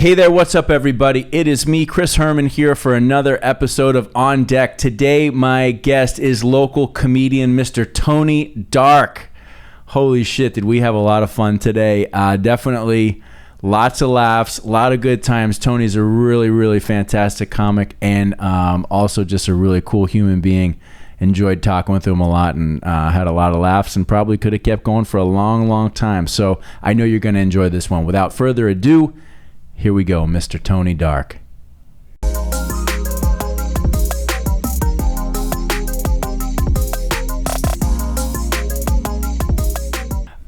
Hey there, what's up, everybody? It is me, Chris Herman, here for another episode of On Deck. Today, my guest is local comedian Mr. Tony Dark. Holy shit, did we have a lot of fun today. Definitely lots of laughs, a lot of good times. Tony's a really, really fantastic comic and also just a really cool human being. Enjoyed talking with him a lot and had a lot of laughs and probably could have kept going for a long, long time. So I know you're going to enjoy this one. Without further ado, here we go, Mr. Tony Dark.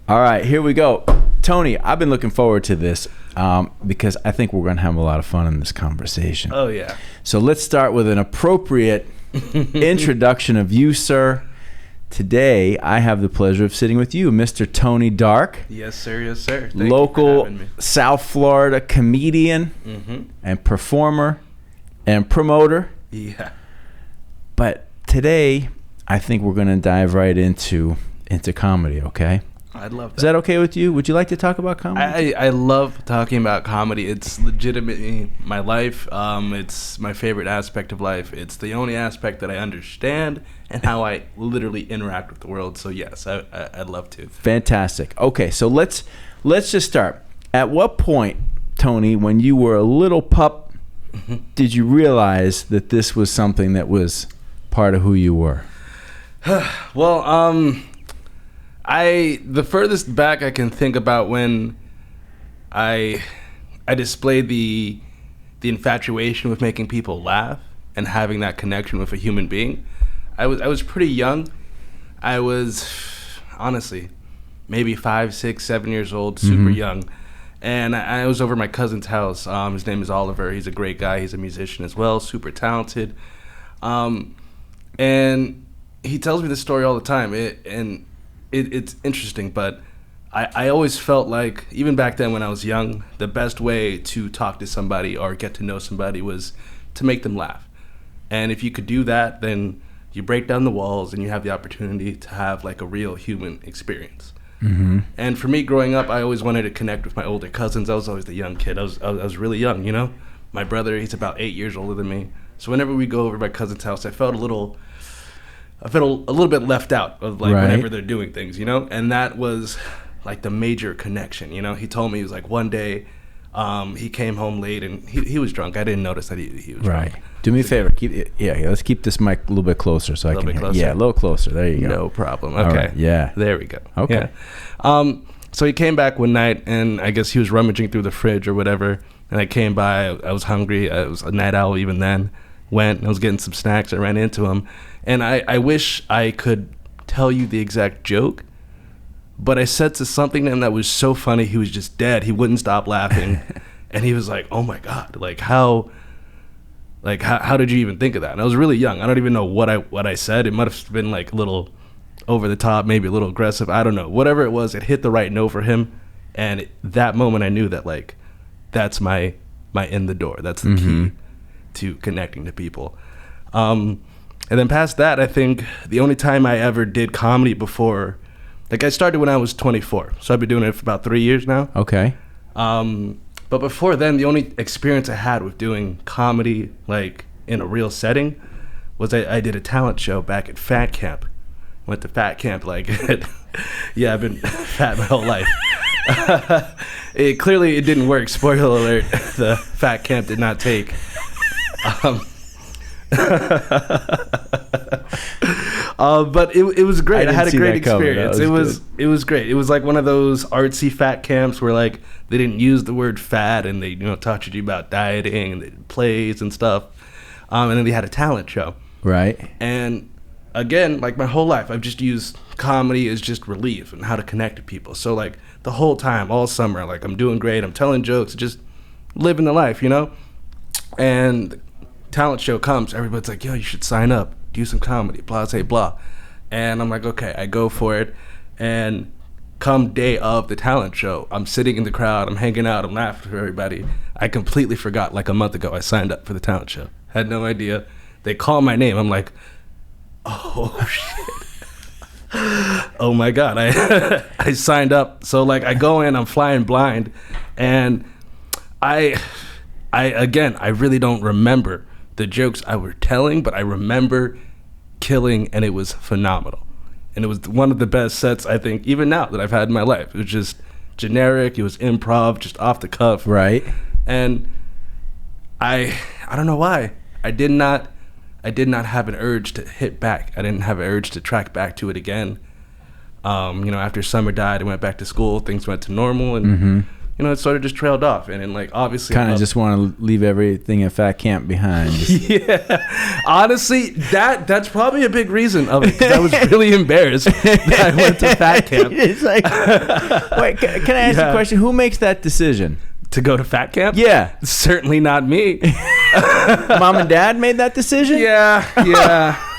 All right, here we go. Tony, I've been looking forward to this because I think we're going to have a lot of fun in this conversation. Oh, yeah. So let's start with an appropriate introduction of you, sir. Today, I have the pleasure of sitting with you, Mr. Tony Dark. Yes, sir. Yes, sir. Thank local you for having me. South Florida comedian and performer and promoter. Yeah. But today, I think we're going to dive right into comedy, okay? I'd love that. Is that okay with you? Would you like to talk about comedy? I love talking about comedy. It's legitimately my life. It's my favorite aspect of life. It's the only aspect that I understand and how I literally interact with the world. So yes, I'd love to. Fantastic. Okay, so let's just start. At what point, Tony, when you were a little pup, did you realize that this was something that was part of who you were? Well, the furthest back I can think about when I displayed the infatuation with making people laugh and having that connection with a human being. I was pretty young. I was honestly maybe 5, 6, 7 years old, super young, and I was over at my cousin's house. His name is Oliver. He's a great guy. He's a musician as well, super talented, and he tells me this story all the time. It's interesting, but I always felt like, even back then when I was young, the best way to talk to somebody or get to know somebody was to make them laugh. And if you could do that, then you break down the walls and you have the opportunity to have like a real human experience. And for me, growing up, I always wanted to connect with my older cousins. I was always the young kid. I was really young, you know? My brother, he's about 8 years older than me. So whenever we go over to my cousin's house, I felt a little bit left out of like whenever they're doing things, you know? And that was like the major connection, you know? He told me, he was like, one day he came home late and he was drunk. I didn't notice that he was drunk. Do me a favor. Let's keep this mic a little bit closer so I can hear. Yeah, a little closer. There you go. No problem. Okay. Right. Yeah. There we go. Okay. Yeah. So he came back one night and I guess he was rummaging through the fridge or whatever. And I came by. I was hungry. I was a night owl even then. Went and I was getting some snacks. I ran into him. And I wish I could tell you the exact joke, but I said to something to him that was so funny, he was just dead. He wouldn't stop laughing. And he was like, oh my God, how did you even think of that? And I was really young. I don't even know what I said. It might have been like a little over the top, maybe a little aggressive. I don't know. Whatever it was, it hit the right note for him. And that moment I knew that like, that's my in the door. That's the key to connecting to people. And then past that, I think the only time I ever did comedy before, like I started when I was 24. So I've been doing it for about 3 years now. Okay. But before then, the only experience I had with doing comedy, like in a real setting, was I did a talent show back at Fat Camp. Went to Fat Camp, like, yeah, I've been fat my whole life. It didn't work. Spoiler alert, the Fat Camp did not take. But it was great. I had a great experience. It was great. It was like one of those artsy fat camps where like they didn't use the word fat and they taught you about dieting and they did plays and stuff. And then they had a talent show. Right. And again, like my whole life, I've just used comedy as just relief and how to connect to people. So like the whole time, all summer, like I'm doing great. I'm telling jokes, just living the life, you know. And talent show comes, everybody's like, yo, you should sign up, do some comedy, blah, blah, blah. And I'm like, okay, I go for it. And come day of the talent show, I'm sitting in the crowd, I'm hanging out, I'm laughing with everybody. I completely forgot, like a month ago, I signed up for the talent show. Had no idea. They call my name. I'm like, oh, shit. Oh, my God. I signed up. So, like, I go in, I'm flying blind. And I really don't remember the jokes I were telling, but I remember killing, and it was phenomenal. And it was one of the best sets, I think, even now, that I've had in my life. It was just generic. It was improv, just off the cuff. Right. And I don't know why. I did not have an urge to hit back. I didn't have an urge to track back to it again. After Summer died, I went back to school. Things went to normal, and it sort of just trailed off. And then, like, obviously, kind of just want to leave everything at fat camp behind. Yeah, honestly, that's probably a big reason of it, because I was really embarrassed that I went to fat camp. It's like, wait, can I ask you a question? Who makes that decision? To go to fat camp? Yeah. Certainly not me. Mom and dad made that decision? Yeah.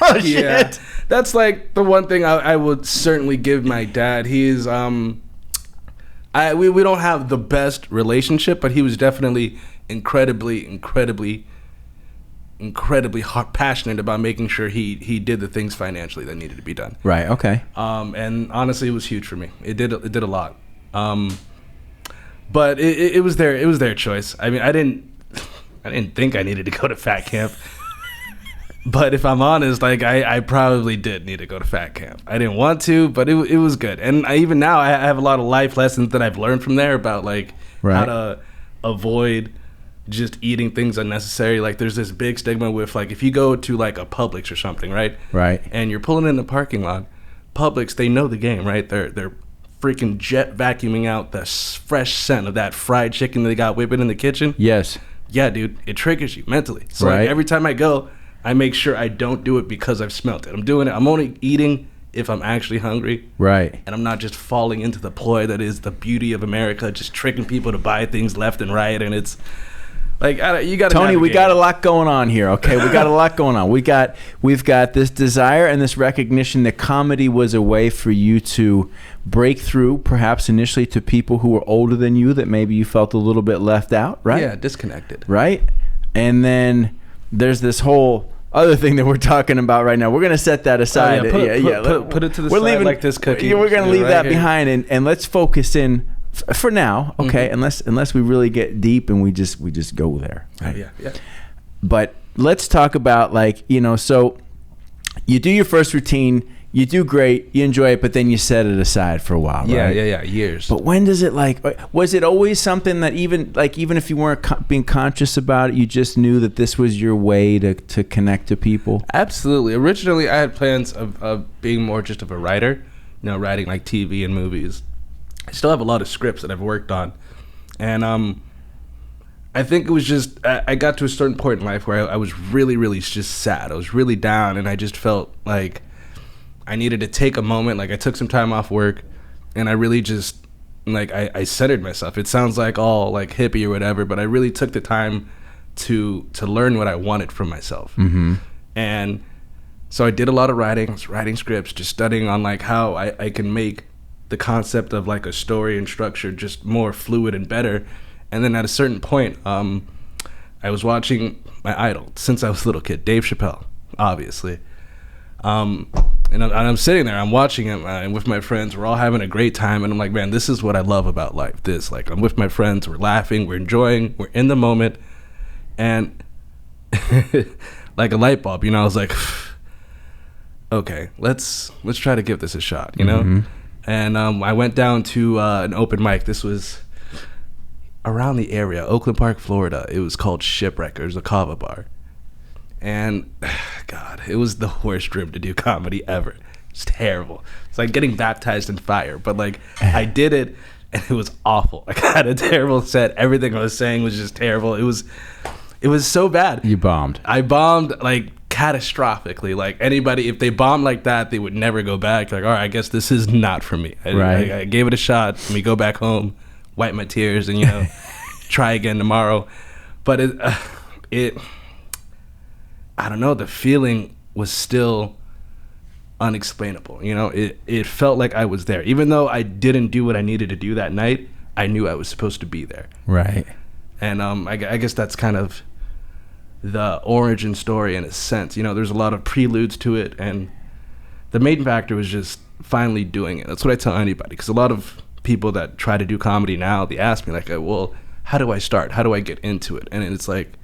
Oh, shit. That's like the one thing I would certainly give my dad. He's, we don't have the best relationship, but he was definitely incredibly passionate about making sure he did the things financially that needed to be done. Right, okay. And honestly, it was huge for me. It did a lot. But it was their choice. I mean, I didn't think I needed to go to fat camp. But if I'm honest, like, I probably did need to go to fat camp. I didn't want to, but it was good. And even now, I have a lot of life lessons that I've learned from there about, like, how to avoid just eating things unnecessary. Like, there's this big stigma with, like, if you go to, like, a Publix or something, right? Right. And you're pulling in the parking lot, Publix, they know the game, right? They're freaking jet vacuuming out the fresh scent of that fried chicken they got whipping in the kitchen. Yes. Yeah, dude, it triggers you mentally. So right. Like, every time I go, I make sure I don't do it because I've smelt it. I'm doing it. I'm only eating if I'm actually hungry. Right. And I'm not just falling into the ploy that is the beauty of America, just tricking people to buy things left and right. And it's like, you got to Tony, we got a lot going on here, okay? We got a lot going on. We've got this desire and this recognition that comedy was a way for you to break through, perhaps initially to people who were older than you that maybe you felt a little bit left out, right? Yeah, disconnected. Right? And then there's this whole other thing that we're talking about right now. We're going to set that aside. Put it to the side like this cookie. We're going to leave right that here behind, and let's focus in for now, okay? Unless we really get deep and we just go there. Right? Yeah. But let's talk about, like, so you do your first routine, you do great, you enjoy it, but then you set it aside for a while, right? Yeah, years. But when does it, like, was it always something that even if you weren't being conscious about it, you just knew that this was your way to connect to people? Absolutely. Originally, I had plans of being more just of a writer, writing like TV and movies. I still have a lot of scripts that I've worked on. And I think it was just, I got to a certain point in life where I was really, really just sad. I was really down, and I just felt like I needed to take a moment. Like, I took some time off work, and I really just, like, I centered myself. It sounds like all, like, hippie or whatever, but I really took the time to learn what I wanted from myself. Mm-hmm. And so I did a lot of writing scripts, just studying on, like, how I can make the concept of, like, a story and structure just more fluid and better. And then at a certain point, I was watching my idol since I was a little kid, Dave Chappelle, obviously. And I'm sitting there, I'm watching him, and with my friends, we're all having a great time, and I'm like, man, this is what I love about life. Like, I'm with my friends, we're laughing, we're enjoying, we're in the moment, and like a light bulb, I was like, okay, let's try to give this a shot, Mm-hmm. And I went down to an open mic. This was around the area, Oakland Park, Florida. It was called Shipwreck. It was a kava bar. And, God, it was the worst room to do comedy ever. It's terrible. It's like getting baptized in fire. But, like, I did it, and it was awful. Like, I had a terrible set. Everything I was saying was just terrible. It was so bad. You bombed. I bombed, like, catastrophically. Like, anybody, if they bombed like that, they would never go back. Like, all right, I guess this is not for me. I gave it a shot. Let me go back home, wipe my tears, and, try again tomorrow. But it I don't know, the feeling was still unexplainable. It felt like I was there. Even though I didn't do what I needed to do that night, I knew I was supposed to be there. Right. And I guess that's kind of the origin story in a sense. There's a lot of preludes to it, and the main factor was just finally doing it. That's what I tell anybody, because a lot of people that try to do comedy now, they ask me, like, well, how do I start? How do I get into it? And it's like,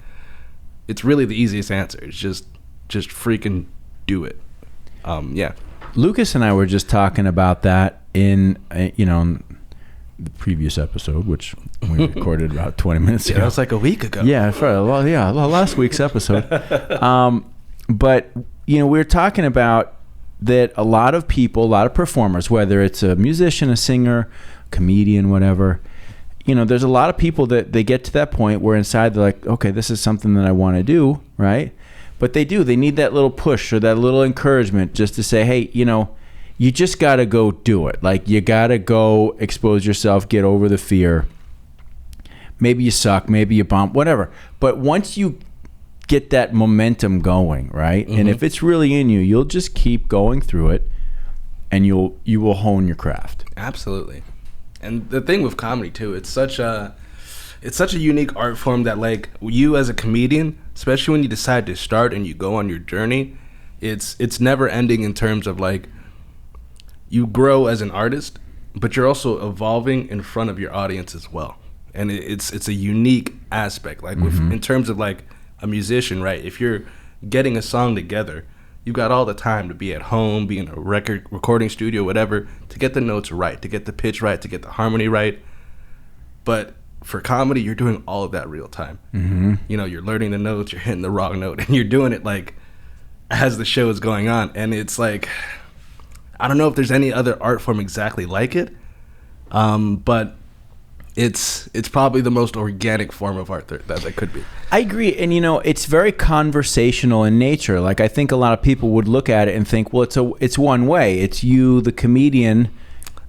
it's really the easiest answer. It's just freaking do it. Yeah. Lucas and I were just talking about that in the previous episode, which we recorded about 20 minutes ago. That was like a week ago. Yeah, last week's episode. But we were talking about that a lot of people, a lot of performers, whether it's a musician, a singer, comedian, whatever, there's a lot of people that they get to that point where inside they're like, okay, this is something that I want to do, right? But they need that little push or that little encouragement just to say, hey, you just got to go do it. Like, you got to go expose yourself, get over the fear. Maybe you suck, maybe you bump, whatever. But once you get that momentum going, right? And if it's really in you, you'll just keep going through it, and you will hone your craft. Absolutely. And the thing with comedy too, it's such a unique art form that, like, you as a comedian, especially when you decide to start and you go on your journey, it's never ending in terms of, like, you grow as an artist, but you're also evolving in front of your audience as well. And it's a unique aspect, like in terms of, like, a musician, right? If you're getting a song together, you've got all the time to be at home, be in a recording studio, whatever, to get the notes right, to get the pitch right, to get the harmony right. But for comedy, you're doing all of that real time. You're learning the notes, you're hitting the wrong note, and you're doing it, like, as the show is going on. And it's like, I don't know if there's any other art form exactly like it, but it's probably the most organic form of art that could be. I agree. And, it's very conversational in nature. Like, I think a lot of people would look at it and think, well, it's one way. It's you, the comedian,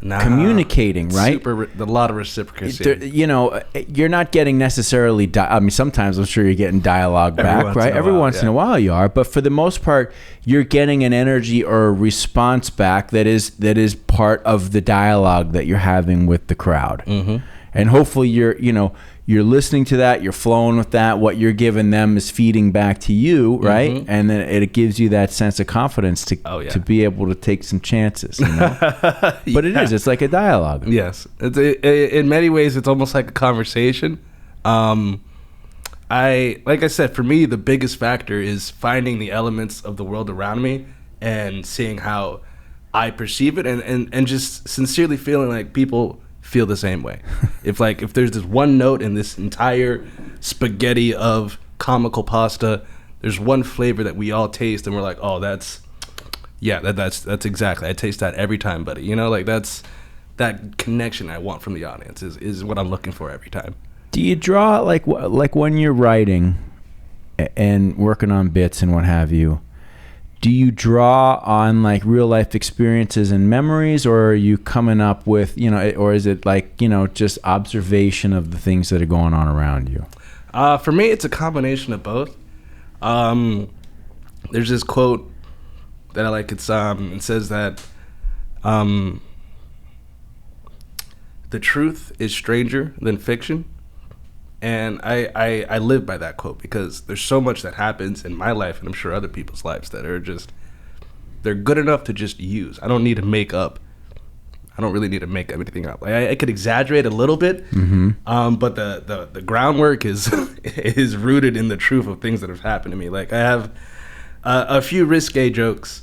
communicating, right? A lot of reciprocity. You're not getting necessarily, sometimes I'm sure you're getting dialogue back, right? Every once in a while you are. But for the most part, you're getting an energy or a response back that is part of the dialogue that you're having with the crowd. And hopefully you're listening to that, you're flowing with that, what you're giving them is feeding back to you, right? And then it gives you that sense of confidence to be able to take some chances, But it's like a dialogue. Yes. In many ways, it's almost like a conversation. Like I said, for me, the biggest factor is finding the elements of the world around me and seeing how I perceive it and just sincerely feeling like people feel the same way. If there's this one note in this entire spaghetti of comical pasta, there's one flavor that we all taste and we're like, oh, that's exactly, I taste that every time, buddy. That's that connection I want from the audience is what I'm looking for every time. Do you draw like when you're writing and working on bits and what have you? Do you draw on like real life experiences and memories, or are you coming up with, or is it like, just observation of the things that are going on around you? For me, it's a combination of both. There's this quote that I like. It says that the truth is stranger than fiction. And I live by that quote because there's so much that happens in my life, and I'm sure other people's lives, that are just, they're good enough to just use. I don't need to make up. I don't really need to make anything up. Like, I could exaggerate a little bit, but the groundwork is is rooted in the truth of things that have happened to me. Like, I have a few risque jokes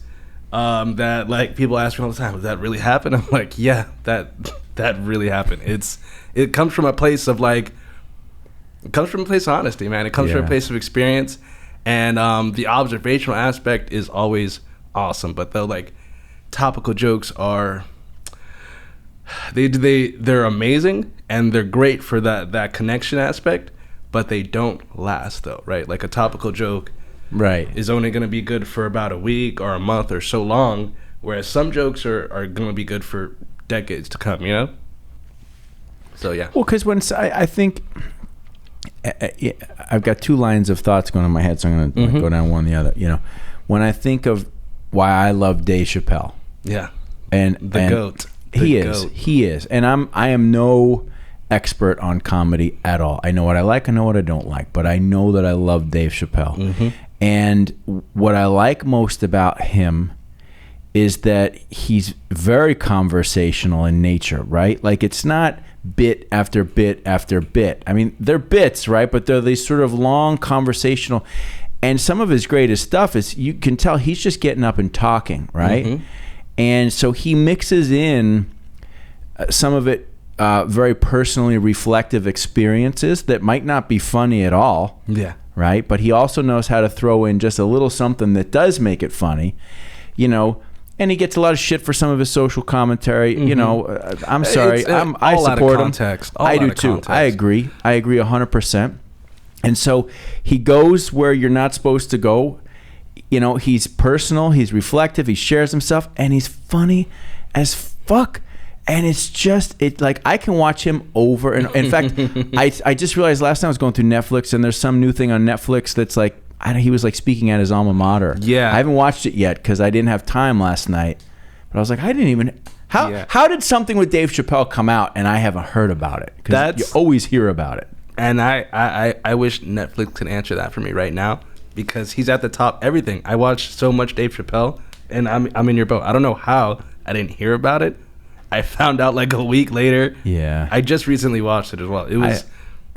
that, like, people ask me all the time, "Did that really happen?" I'm like, "Yeah, that really happened." It comes from a place of, like, it comes from a place of honesty, man. It comes from a place of experience, and the observational aspect is always awesome. But the, like, topical jokes are, they're amazing, and they're great for that connection aspect, but they don't last, though, right? Like, a topical joke, right, is only going to be good for about a week or a month or so long, whereas some jokes are going to be good for decades to come, So yeah. Well, because I think I've got two lines of thoughts going in my head, so I'm going to go down one or the other. When I think of why I love Dave Chappelle, and the GOAT. He is, and I am no expert on comedy at all. I know what I like, I know what I don't like, but I know that I love Dave Chappelle. And what I like most about him is that he's very conversational in nature, right? Like, it's not bit after bit after bit. I mean, they're bits, right? But they're these sort of long conversational. And some of his greatest stuff is, you can tell he's just getting up and talking, right? Mm-hmm. And so he mixes in some of it very personally reflective experiences that might not be funny at all. Yeah. Right? But he also knows how to throw in just a little something that does make it funny, you know. And he gets a lot of shit for some of his social commentary. Mm-hmm. You know, I'm sorry. I support him. I do too. I agree 100%. And so he goes where you're not supposed to go. You know, he's personal, he's reflective, he shares himself, and he's funny as fuck. And it's just, like, I can watch him over. And in fact, I just realized last time I was going through Netflix, and there's some new thing on Netflix that's like, he was like speaking at his alma mater. Yeah. I haven't watched it yet because I didn't have time last night. But I was like, I didn't even, how did something with Dave Chappelle come out and I haven't heard about it? Because you always hear about it. And I wish Netflix could answer that for me right now, because he's at the top everything. I watch so much Dave Chappelle, and I'm in your boat. I don't know how I didn't hear about it. I found out like a week later. Yeah. I just recently watched it as well. It was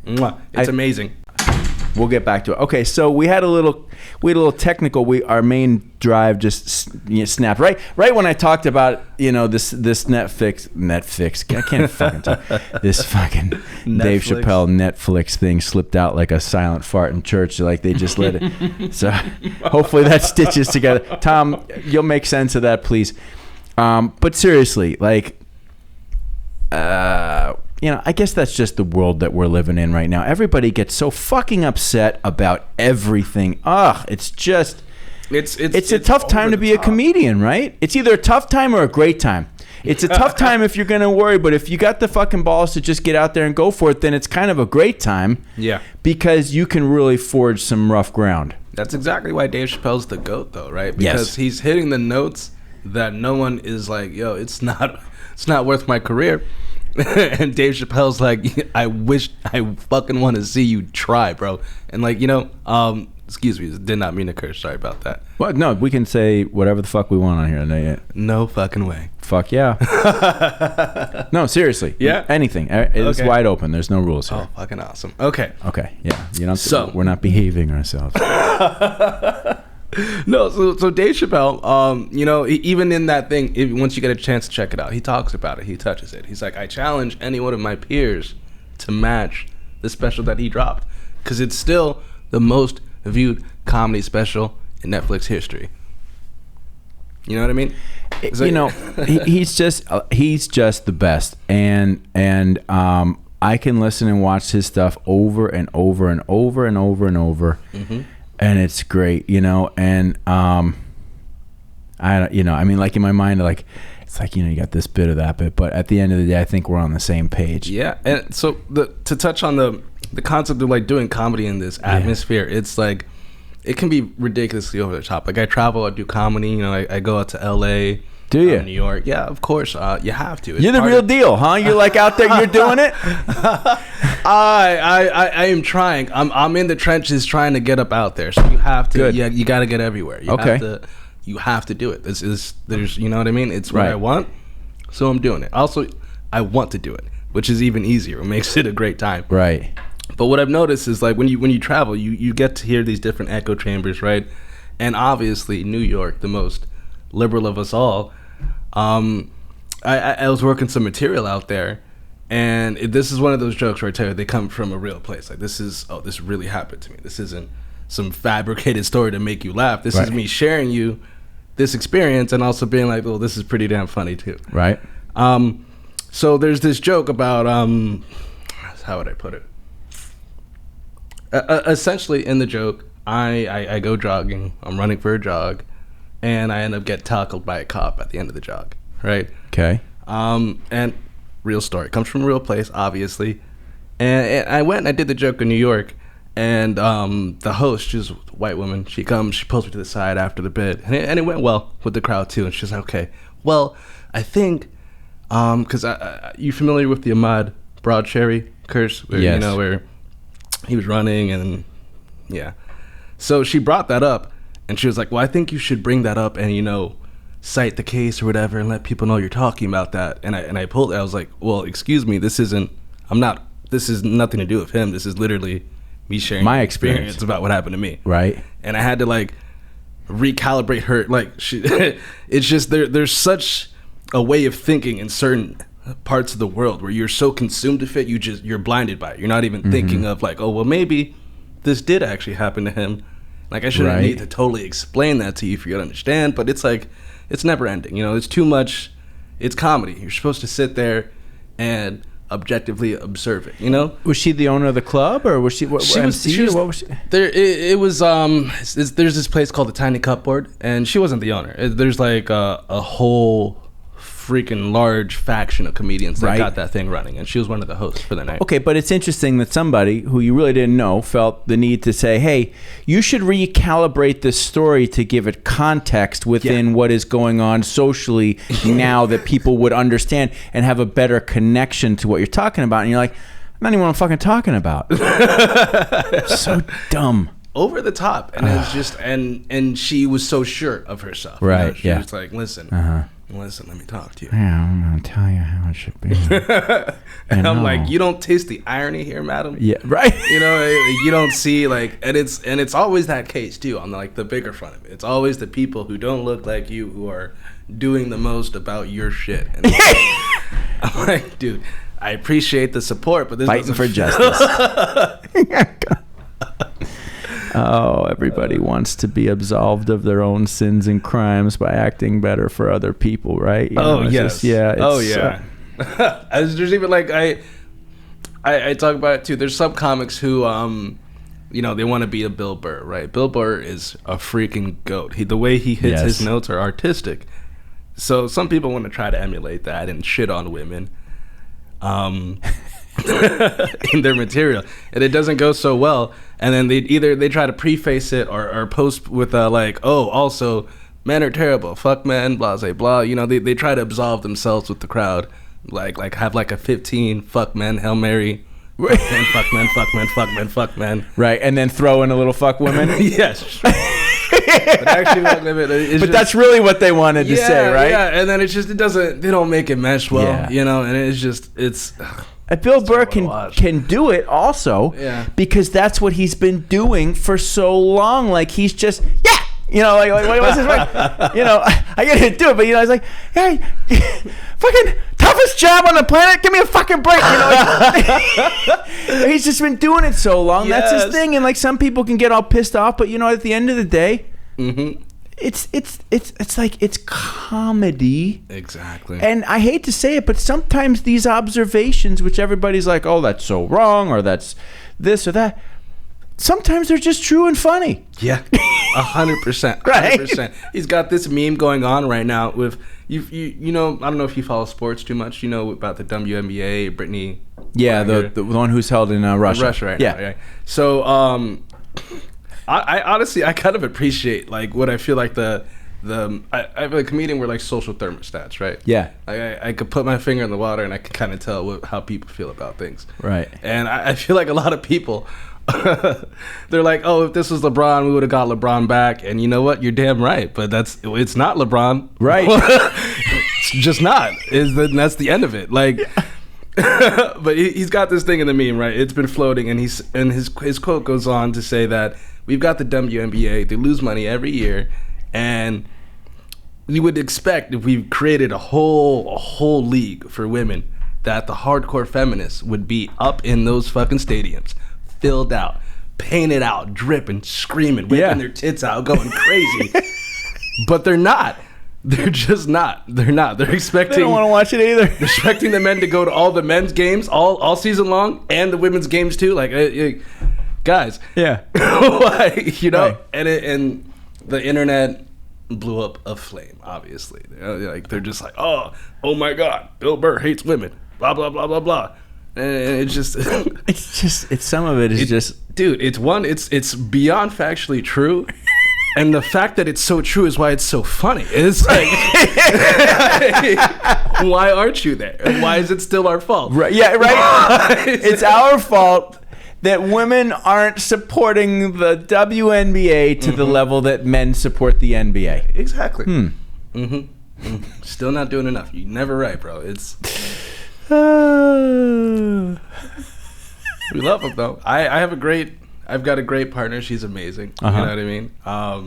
it's amazing. We'll get back to it. Okay, so we had a little technical. Our main drive just snapped right when I talked about, you know, this Netflix. I can't fucking talk. This fucking Dave Chappelle Netflix thing slipped out like a silent fart in church. Like they just let it. So hopefully that stitches together. Tom, you'll make sense of that, please. But seriously, like, you know, I guess that's just the world that we're living in right now. Everybody gets so fucking upset about everything. It's just, it's a tough time to be a comedian, right? It's either a tough time or a great time. It's a tough time if you're going to worry, but if you got the fucking balls to just get out there and go for it, then it's kind of a great time. Yeah. Because you can really forge some rough ground. That's exactly why Dave Chappelle's the GOAT, though, right? Because he's hitting the notes that no one is like, yo, it's not worth my career. And Dave Chappelle's like, I wish, I fucking want to see you try, bro. And like, you know, excuse me, did not mean to curse. Sorry about that. Well, no, we can say whatever the fuck we want on here. No fucking way. Fuck yeah. No, seriously. Yeah. Anything. It's wide open. There's no rules here. Oh, fucking awesome. Okay. Yeah. You know, we're not behaving ourselves. No, so Dave Chappelle, you know, even in that thing, once you get a chance to check it out, he talks about it, he touches it. He's like, I challenge any one of my peers to match the special that he dropped, because it's still the most viewed comedy special in Netflix history. You know what I mean? You know, he's just the best, and I can listen and watch his stuff over and over and over and over and over. Mm-hmm. And it's great, you know, and I mean, like in my mind, like it's like, you know, you got this bit or that bit, but at the end of the day, I think we're on the same page. Yeah, and so to touch on the concept of like doing comedy in this atmosphere, it's like it can be ridiculously over the top. Like I travel, I do comedy, you know, I go out to LA. Do you? New York. Yeah, of course. You have to. You're the real deal, huh? You're like out there, you're doing it? I am trying. I'm in the trenches trying to get up out there. So you have to. Good. Yeah, you got to get everywhere. You have to do it. There's, you know what I mean? It's what I want, so I'm doing it. Also, I want to do it, which is even easier. It makes it a great time. Right. But what I've noticed is like when you travel, you get to hear these different echo chambers, right? And obviously, New York, the most liberal of us all. I was working some material out there, and this is one of those jokes where I tell you they come from a real place. Like this really happened to me. This isn't some fabricated story to make you laugh. This is me sharing you this experience and also being like, oh, this is pretty damn funny too. Right. So there's this joke about how would I put it? Essentially, in the joke, I go jogging. I'm running for a jog. And I end up getting tackled by a cop at the end of the jog, right? Okay. And real story. Comes from a real place, obviously. And I went and I did the joke in New York. And the host, she's a white woman. She comes, she pulls me to the side after the bit. And it went well with the crowd, too. And she's like, okay, well, I think, because you familiar with the Ahmaud Broadcherry curse? Where, yes. You know, where he was running and, yeah. So she brought that up. And she was like, well, I think you should bring that up and, you know, cite the case or whatever and let people know you're talking about that. And I pulled it. I was like, well, excuse me, this is nothing to do with him. This is literally me sharing my experience about what happened to me. Right. And I had to like recalibrate her. Like it's just there's such a way of thinking in certain parts of the world where you're so consumed with it, you're blinded by it. You're not even thinking of like, oh, well, maybe this did actually happen to him. Like I shouldn't need to totally explain that to you for you to understand, but it's like, it's never ending. You know, it's too much. It's comedy. You're supposed to sit there and objectively observe it, you know? Was she the owner of the club, or was she what was she? There it was there's this place called the Tiny Cupboard, and she wasn't the owner. There's like a whole freaking large faction of comedians that got that thing running, and she was one of the hosts for the night. Okay, but it's interesting that somebody who you really didn't know felt the need to say, hey, you should recalibrate this story to give it context within what is going on socially now that people would understand and have a better connection to what you're talking about. And you're like, I'm not even what I'm fucking talking about. So dumb. Over the top. And it's just and she was so sure of herself. Right. You know? She was like, listen, listen, let me talk to you. Yeah, I'm gonna tell you how it should be. And I'm like, you don't taste the irony here, madam? Yeah, right. You know, you don't see like, and it's always that case too on like the bigger front of it. It's always the people who don't look like you who are doing the most about your shit. And I'm like, dude, I appreciate the support, but this fighting for justice. Oh, everybody wants to be absolved of their own sins and crimes by acting better for other people, right? You know, yes. There's even like I talk about it too. There's some comics who you know, they want to be a Bill Burr, right? Bill Burr is a freaking goat. The way he hits his notes are artistic. So some people want to try to emulate that and shit on women in their material, and it doesn't go so well. And then they try to preface it or post with like, oh, also men are terrible, fuck men, blah blah blah. You know, they try to absolve themselves with the crowd, like have like a 15 fuck men Hail Mary, fuck men, fuck men, fuck men, fuck men, fuck men. Right, and then throw in a little fuck women. Yes. But actually, but that's really what they wanted to say, right? Yeah, and then they don't make it mesh well, you know, and it's. Bill Burr can do it also because that's what he's been doing for so long. Like he's just you know, like what's his right? You know, I get to do it, but you know, it's like, hey, fucking toughest job on the planet. Give me a fucking break. You know, he's just been doing it so long. Yes. That's his thing. And like some people can get all pissed off, but you know, at the end of the day, it's like it's comedy. Exactly. And I hate to say it, but sometimes these observations, which everybody's like, oh, that's so wrong, or that's this or that, sometimes they're just true and funny. Yeah, 100%. 100%. He's got this meme going on right now with you know, I don't know if you follow sports too much. You know about the WNBA, Brittany. Yeah, the one who's held in Russia. Right now. Yeah. So I honestly kind of appreciate like what I feel like I have a comedian where like social thermostats, right? Yeah. I could put my finger in the water and I can kind of tell how people feel about things. Right. And I feel like a lot of people, they're like, oh, if this was LeBron, we would have got LeBron back. And you know what? You're damn right. But it's not LeBron. Right. It's just not. That's the end of it. Like, but he's got this thing in the meme, right? It's been floating, and his quote goes on to say that we've got the WNBA. They lose money every year, and we would expect if we created a whole league for women that the hardcore feminists would be up in those fucking stadiums, filled out, painted out, dripping, screaming, whipping their tits out, going crazy. But they're not. They're just not. They're not. They're expecting. They don't want to watch it either. They're expecting the men to go to all the men's games all season long and the women's games too. Like, guys. Yeah. Like, you know, right. And the internet blew up a flame. Obviously, they're just like, oh my God, Bill Burr hates women. Blah blah blah blah blah. And it's just. it's some of it is just. Dude, it's beyond factually true. And the fact that it's so true is why it's so funny. It's like, why aren't you there? And why is it still our fault? Right. Yeah, right. It's our fault that women aren't supporting the WNBA to the level that men support the NBA. Exactly. Mm-hmm. Still not doing enough. You're never right, bro. It's we love him though. I've got a great partner. She's amazing. You know what I mean?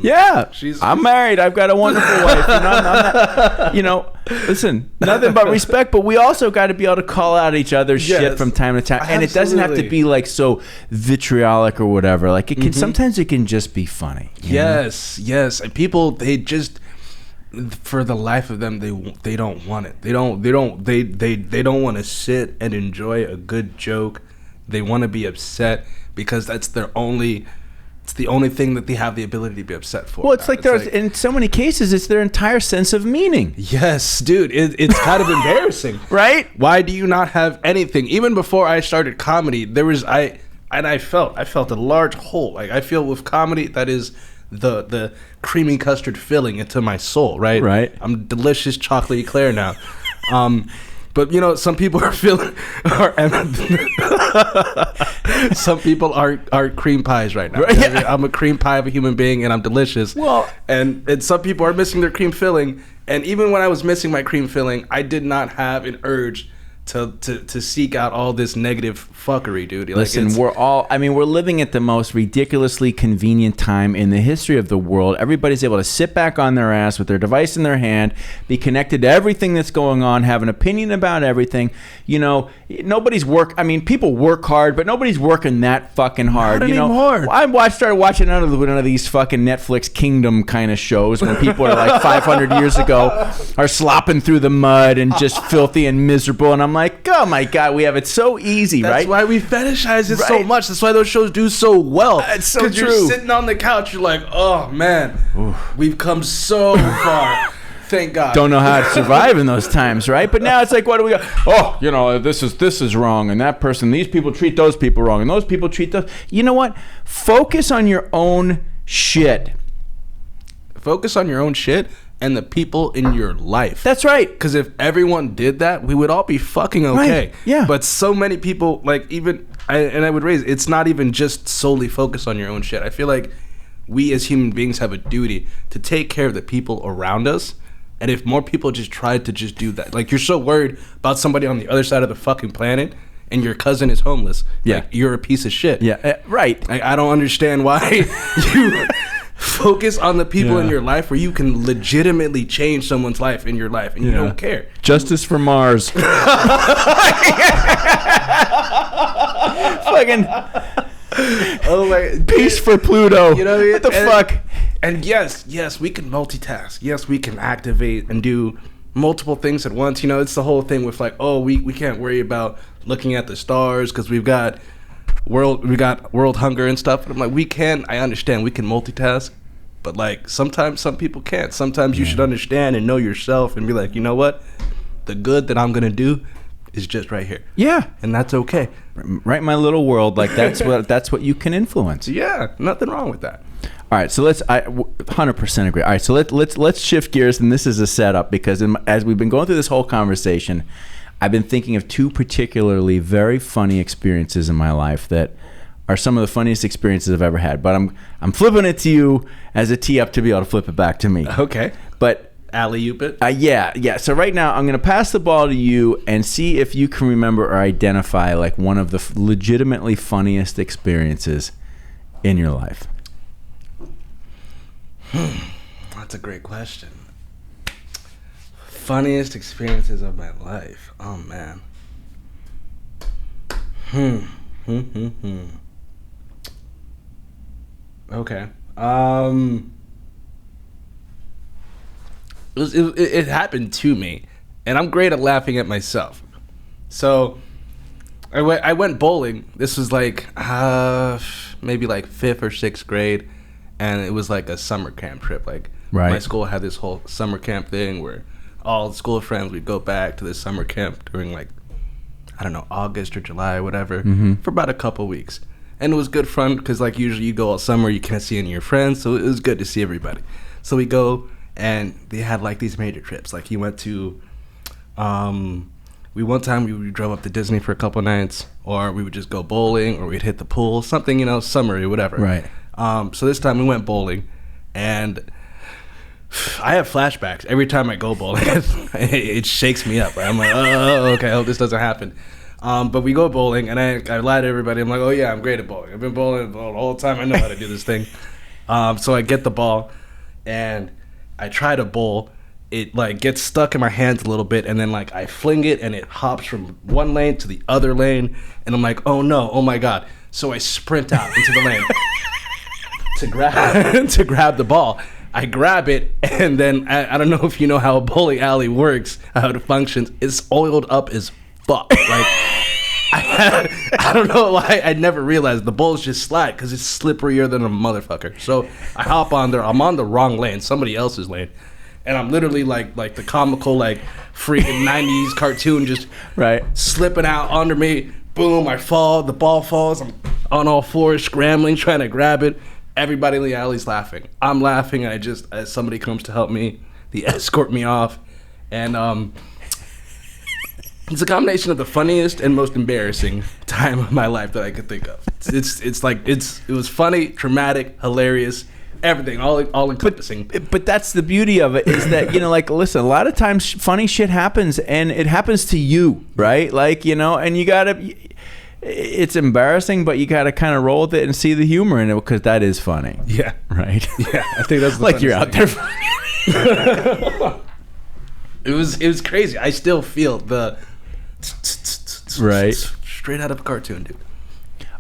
Yeah. I'm married. I've got a wonderful wife. Listen, nothing but respect, but we also got to be able to call out each other's shit from time to time. And it doesn't have to be like so vitriolic or whatever. Like it can sometimes it can just be funny. Yes. And people, they just, for the life of them, they don't want it. They don't want to sit and enjoy a good joke. They want to be upset because that's the only thing that they have the ability to be upset for. Well, it's like in so many cases, it's their entire sense of meaning. Yes, dude, it's kind of embarrassing, right? Why do you not have anything? Even before I started comedy, I felt a large hole. Like I feel with comedy, that is the creamy custard filling into my soul, right? Right. I'm delicious chocolate eclair now. But some people some people are cream pies right now. Right, yeah. I'm a cream pie of a human being, and I'm delicious. Well, and some people are missing their cream filling. And even when I was missing my cream filling, I did not have an urge to seek out all this negative fuckery, dude. Listen, we're living at the most ridiculously convenient time in the history of the world. Everybody's able to sit back on their ass with their device in their hand, be connected to everything that's going on, have an opinion about everything. People work hard, but nobody's working that fucking hard. Not anymore. I started watching none of these fucking Netflix Kingdom kind of shows when people are like 500 years ago are slopping through the mud and just filthy and miserable, and I'm like, oh my God, we have it so easy, right? That's why we fetishize it so much. That's why those shows do so well. It's so true. Because you're sitting on the couch, you're like, oh man, we've come so far. Thank God. Don't know how to survive in those times, right? But now it's like, what do we got? Oh, this is wrong, and that person, these people treat those people wrong, and those people treat those. You know what? Focus on your own shit. Focus on your own shit and the people in your life. That's right. Because if everyone did that, we would all be fucking okay. Right. Yeah. But so many people, like I would raise, it's not even just solely focus on your own shit. I feel like we as human beings have a duty to take care of the people around us. And if more people just tried to just do that, like you're so worried about somebody on the other side of the fucking planet and your cousin is homeless. Yeah. Like, you're a piece of shit. Yeah. Right. I don't understand why you focus on the people in your life where you can legitimately change someone's life in your life and you don't care. Justice for Mars. Fucking oh my, peace for Pluto. You know what the fuck? And yes, we can multitask. Yes, we can activate and do multiple things at once. It's the whole thing with like, oh, we can't worry about looking at the stars because we got world hunger and stuff. And I'm like, I understand we can multitask, but like sometimes some people can't. Sometimes you should understand and know yourself and be like, you know what? The good that I'm gonna do is just right here. Yeah. And that's okay. Right in my little world, like that's what you can influence. Yeah, nothing wrong with that. All right, so I 100% agree. All right, so let's shift gears, and this is a setup because as we've been going through this whole conversation, I've been thinking of two particularly very funny experiences in my life that are some of the funniest experiences I've ever had. But I'm flipping it to you as a tee up to be able to flip it back to me. Okay. But alley-oop it? Yeah. So right now, I'm going to pass the ball to you and see if you can remember or identify like one of the legitimately funniest experiences in your life. That's a great question. Funniest experiences of my life. Oh man. Okay. It happened to me, and I'm great at laughing at myself. So I went bowling. This was like maybe like 5th or 6th grade. And it was like a summer camp trip. Like my school had this whole summer camp thing where all the school friends would go back to this summer camp during like, I don't know, August or July or whatever, for about a couple weeks. And it was good fun because like usually you go all summer, you can't see any of your friends. So it was good to see everybody. So we go and they had like these major trips. Like you went to, one time we drove up to Disney for a couple nights, or we would just go bowling, or we'd hit the pool, something, summery, whatever. Right. So this time we went bowling, and I have flashbacks every time I go bowling. It shakes me up. I'm like, oh, okay, I hope this doesn't happen. But we go bowling, and I lie to everybody. I'm like, oh yeah, I'm great at bowling. I've been bowling the whole time. I know how to do this thing. So I get the ball, and I try to bowl. It like gets stuck in my hands a little bit, and then like I fling it, and it hops from one lane to the other lane, and I'm like, oh no, oh my god. So I sprint out into the lane to grab the ball. I grab it, and then I don't know if you know how a bowling alley works, how it functions. It's oiled up as fuck. Like I don't know why I never realized the balls just slide because it's slipperier than a motherfucker. So I hop on there. I'm on the wrong lane, somebody else's lane, and I'm literally like the comical like freaking 90s cartoon just slipping out under me. Boom! I fall. The ball falls. I'm on all fours, scrambling, trying to grab it. Everybody in the alley's laughing. I'm laughing, and as somebody comes to help me, they escort me off, and it's a combination of the funniest and most embarrassing time of my life that I could think of. It was funny, traumatic, hilarious, everything, all encompassing. But that's the beauty of it is that like listen, a lot of times funny shit happens, and it happens to you, right? Like and you gotta. It's embarrassing, but you got to kind of roll with it and see the humor in it because that is funny. Yeah. Right? Yeah. I think that's the like you're out there. It was crazy. I still feel the right straight out of a cartoon, dude.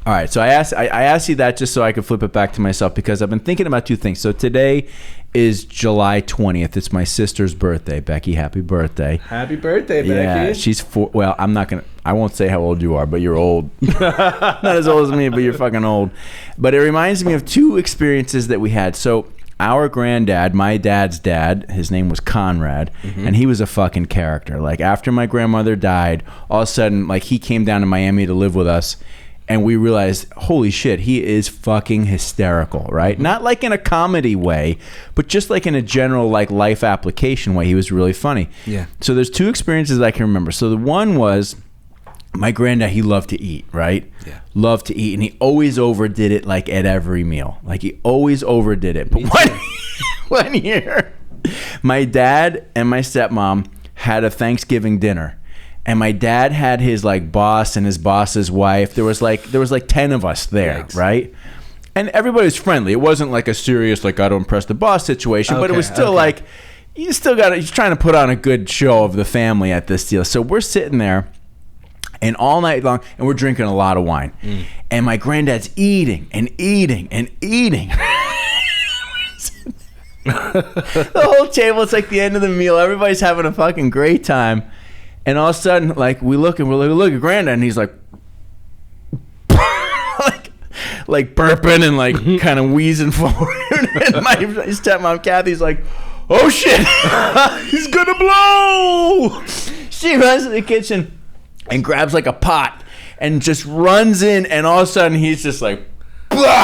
All right. So I asked you that just so I could flip it back to myself because I've been thinking about two things. So today is July 20th. It's my sister's birthday. Becky, happy birthday. Happy birthday, Becky. Yeah, she's 4. Well, I won't say how old you are, but you're old. Not as old as me, but you're fucking old. But it reminds me of two experiences that we had. So our granddad, my dad's dad, his name was Conrad, and he was a fucking character. Like after my grandmother died, all of a sudden, like he came down to Miami to live with us. And we realized, holy shit, he is fucking hysterical, right? Not like in a comedy way, but just like in a general like life application way. He was really funny. Yeah. So there's two experiences I can remember. So the one was my granddad, he loved to eat, right? Yeah. Loved to eat. And he always overdid it like at every meal. Like he always overdid it. But one year, my dad and my stepmom had a Thanksgiving dinner. And my dad had his like boss and his boss's wife. There was like 10 of us there, right? And everybody was friendly. It wasn't like a serious like I don't impress the boss situation, but it was still like he's trying to put on a good show of the family at this deal. So we're sitting there and all night long and we're drinking a lot of wine. And my granddad's eating and eating and eating. The whole table, it's like the end of the meal. Everybody's having a fucking great time. And all of a sudden, like, we look and we're like, look at Granddad, and he's like, like burping and like kind of wheezing forward. And my stepmom Kathy's like, oh shit, he's gonna blow. She runs to the kitchen and grabs like a pot and just runs in, and all of a sudden he's just like, like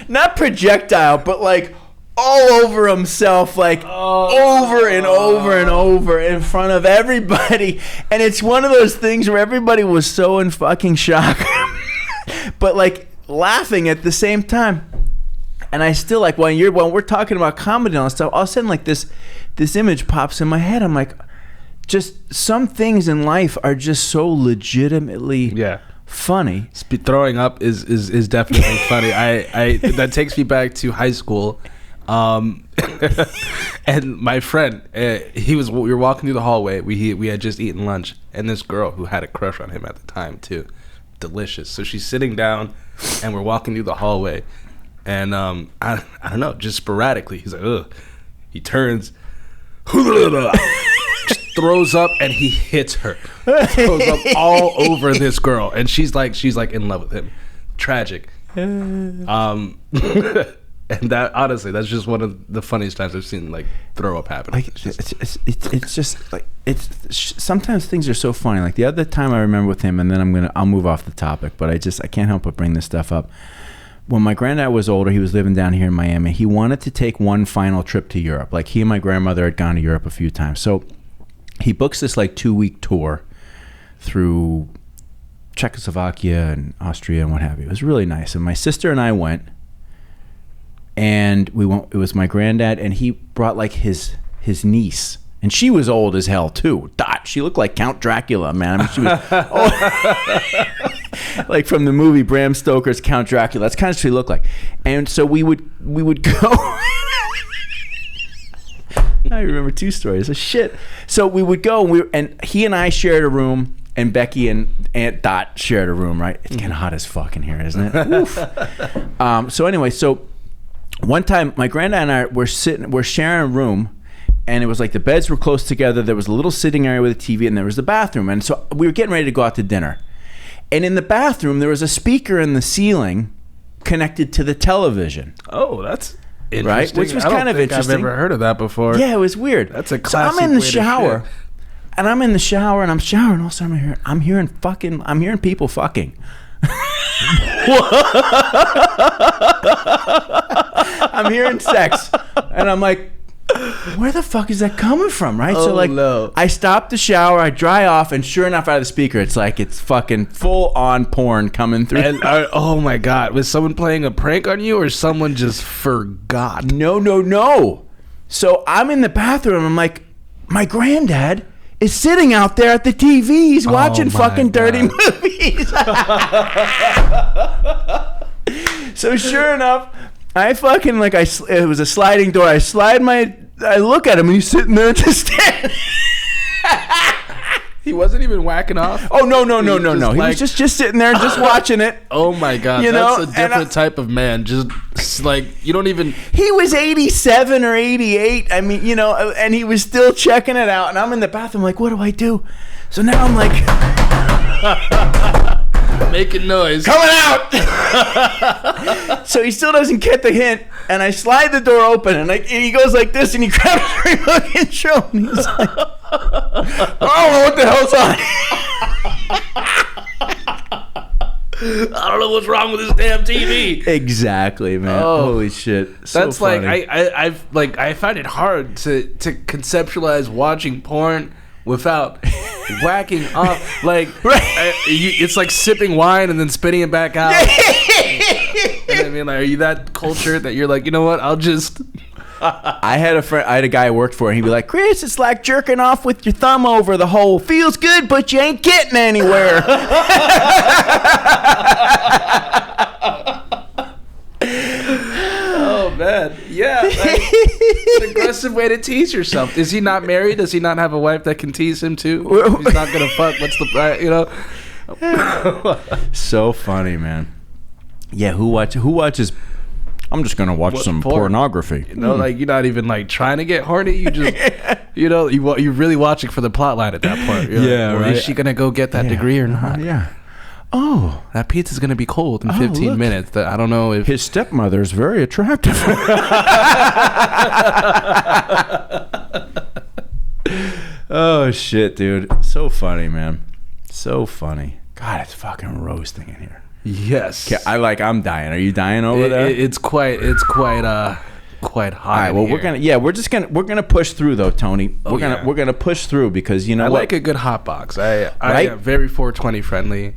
not projectile, but like all over himself, like over and over and over in front of everybody. And it's one of those things where everybody was so in fucking shock but like laughing at the same time. And I still like when we're talking about comedy and stuff, all of a sudden like this image pops in my head. I'm like, just some things in life are just so legitimately funny. Throwing up is definitely funny. I that takes me back to high school. And my friend, we were walking through the hallway. We had just eaten lunch, and this girl who had a crush on him at the time too, delicious. So she's sitting down, and we're walking through the hallway, and I don't know, just sporadically, he's like, ugh. He turns, just throws up, and he hits her, throws up all over this girl, and she's like in love with him. Tragic. And that, honestly, that's just one of the funniest times I've seen like throw up happen. Like it's just like sometimes things are so funny. Like the other time I remember with him, and then I'll move off the topic, but I can't help but bring this stuff up. When my granddad was older, he was living down here in Miami. He wanted to take one final trip to Europe. Like he and my grandmother had gone to Europe a few times, so he books this like 2-week tour through Czechoslovakia and Austria and what have you. It was really nice, and my sister and I went. and we went. It was my granddad, and he brought like his niece. And she was old as hell too. Dot. She looked like Count Dracula, man. I mean, she was like from the movie Bram Stoker's Count Dracula. That's kind of what she looked like. And so we would go. I remember 2 stories. Oh, shit. So we would go, and he and I shared a room, and Becky and Aunt Dot shared a room. Right? It's getting hot as fuck in here, isn't it? Oof. So anyway, so one time my granddad and I were sharing a room. And it was like the beds were close together. There was a little sitting area with a TV, and there was the bathroom. And so we were getting ready to go out to dinner. And in the bathroom, there was a speaker in the ceiling connected to the television. Oh, that's interesting. Right? Which was kind of interesting. I've never heard of that before. Yeah, it was weird. That's a classic. So I'm in the shower. And I'm in the shower, and I'm showering. All of a sudden, I'm hearing people fucking. I'm hearing sex. And I'm like, where the fuck is that coming from, right? Oh, so like, no. I stop the shower, I dry off, and sure enough, out of the speaker, it's fucking full on porn coming through. And oh my God, was someone playing a prank on you, or someone just forgot? No. So I'm in the bathroom. I'm like, my granddad is sitting out there at the TV. He's watching fucking dirty movies. So sure enough, I fucking it was a sliding door. I look at him, and he's sitting there just standing. He wasn't even whacking off. Oh no! He was just sitting there, just watching it. Oh my God, that's a different type of man. Just like you don't even. He was 87 or 88. I mean, and he was still checking it out. And I'm in the bathroom, like, what do I do? So now I'm like. Making noise. Coming out! So he still doesn't get the hint, and I slide the door open, and he goes like this, and he grabs the remote control, and he's like, I don't know what the hell's on. I don't know what's wrong with this damn TV. Exactly, man. Holy shit. So that's funny. like I find it hard to conceptualize watching porn without whacking up, like it's like sipping wine and then spitting it back out. I mean, like, are you that cultured that you're like, you know what? I'll just. I had a guy I worked for, and he'd be like, Chris, it's like jerking off with your thumb over the hole. Feels good, but you ain't getting anywhere. Oh man, yeah. It's an aggressive way to tease yourself. Is he not married? Does he not have a wife that can tease him too? He's not gonna fuck. What's the So funny, man. Yeah, who watches? I'm just gonna watch some pornography. Like you're not even like trying to get horny. You just, you're really watching for the plot line at that point. You're like, is she gonna go get that degree or not? Yeah. Oh, that pizza's gonna be cold in 15 minutes. I don't know if his stepmother's very attractive. Oh shit, dude! So funny, man. So funny. God, it's fucking roasting in here. Yes. I'm dying. Are you dying over there? It's quite hot. All right, well, we're gonna push through though, Tony. We're gonna push through because I like a good hot box. I am very 420 friendly.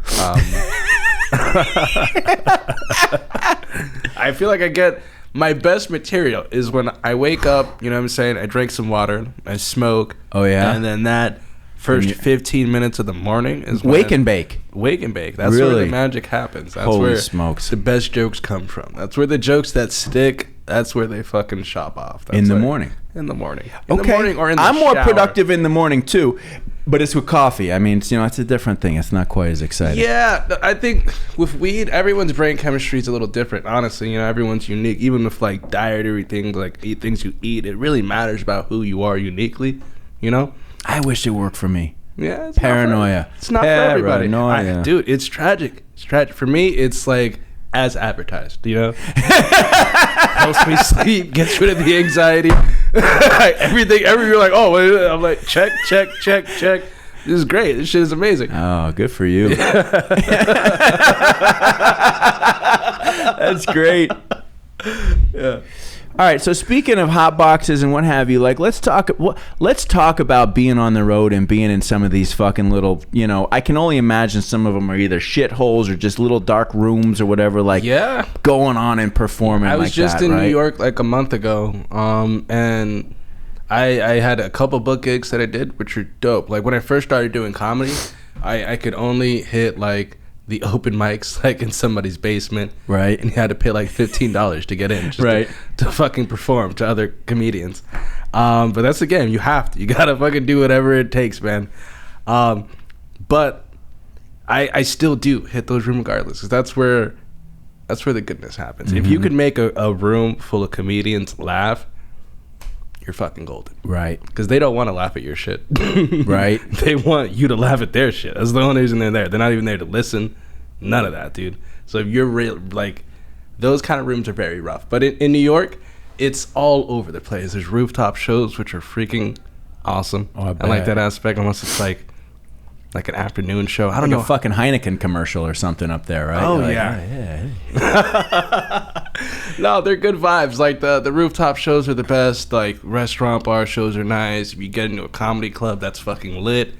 I feel like I get my best material is when I wake up. You know what I'm saying? I drink some water. I smoke. Oh yeah. And then that first 15 minutes of the morning is wake and bake. Wake and bake. That's where the magic happens. That's Holy where smokes. The best jokes come from. That's where the jokes that stick. That's where they fucking shop off. That's in the morning. In the morning. In the morning or in the shower. I'm more productive in the morning too, but it's with coffee. I mean, it's a different thing. It's not quite as exciting. Yeah, I think with weed, everyone's brain chemistry is a little different. Honestly, everyone's unique. Even with like dietary things, like things you eat, it really matters about who you are uniquely. I wish it worked for me. Yeah, paranoia. It's not for everybody. Dude, it's tragic. It's tragic. For me, it's like as advertised, helps me sleep, gets rid of the anxiety. Everything, you're like, oh, I'm like, check. This is great. This shit is amazing. Oh, good for you. That's great. Yeah. right, so speaking of hot boxes and what have you, like let's talk about being on the road and being in some of these fucking little, you know, I can only imagine some of them are either shitholes or just little dark rooms or whatever, like going on and performing. I was just in New York like a month ago, and I had a couple book gigs that I did, which are dope. Like when I first started doing comedy, I could only hit like the open mics like in somebody's basement, right? And you had to pay like $15 to get in, just right? To fucking perform to other comedians. But that's the game. You gotta fucking do whatever it takes, man. But I still do hit those rooms regardless, because that's where the goodness happens. If you could make a room full of comedians laugh, you're fucking golden. Right. Because they don't want to laugh at your shit. Right. They want you to laugh at their shit. That's the only reason they're there. They're not even there to listen. None of that, dude. So if you're real, like, those kind of rooms are very rough. But in New York, it's all over the place. There's rooftop shows, which are freaking awesome. I like that aspect, unless it's like an afternoon show. I don't know. A fucking Heineken commercial or something up there, right? Oh, like, yeah. No, they're good vibes. Like the rooftop shows are the best. Like restaurant bar shows are nice. If you get into a comedy club, that's fucking lit.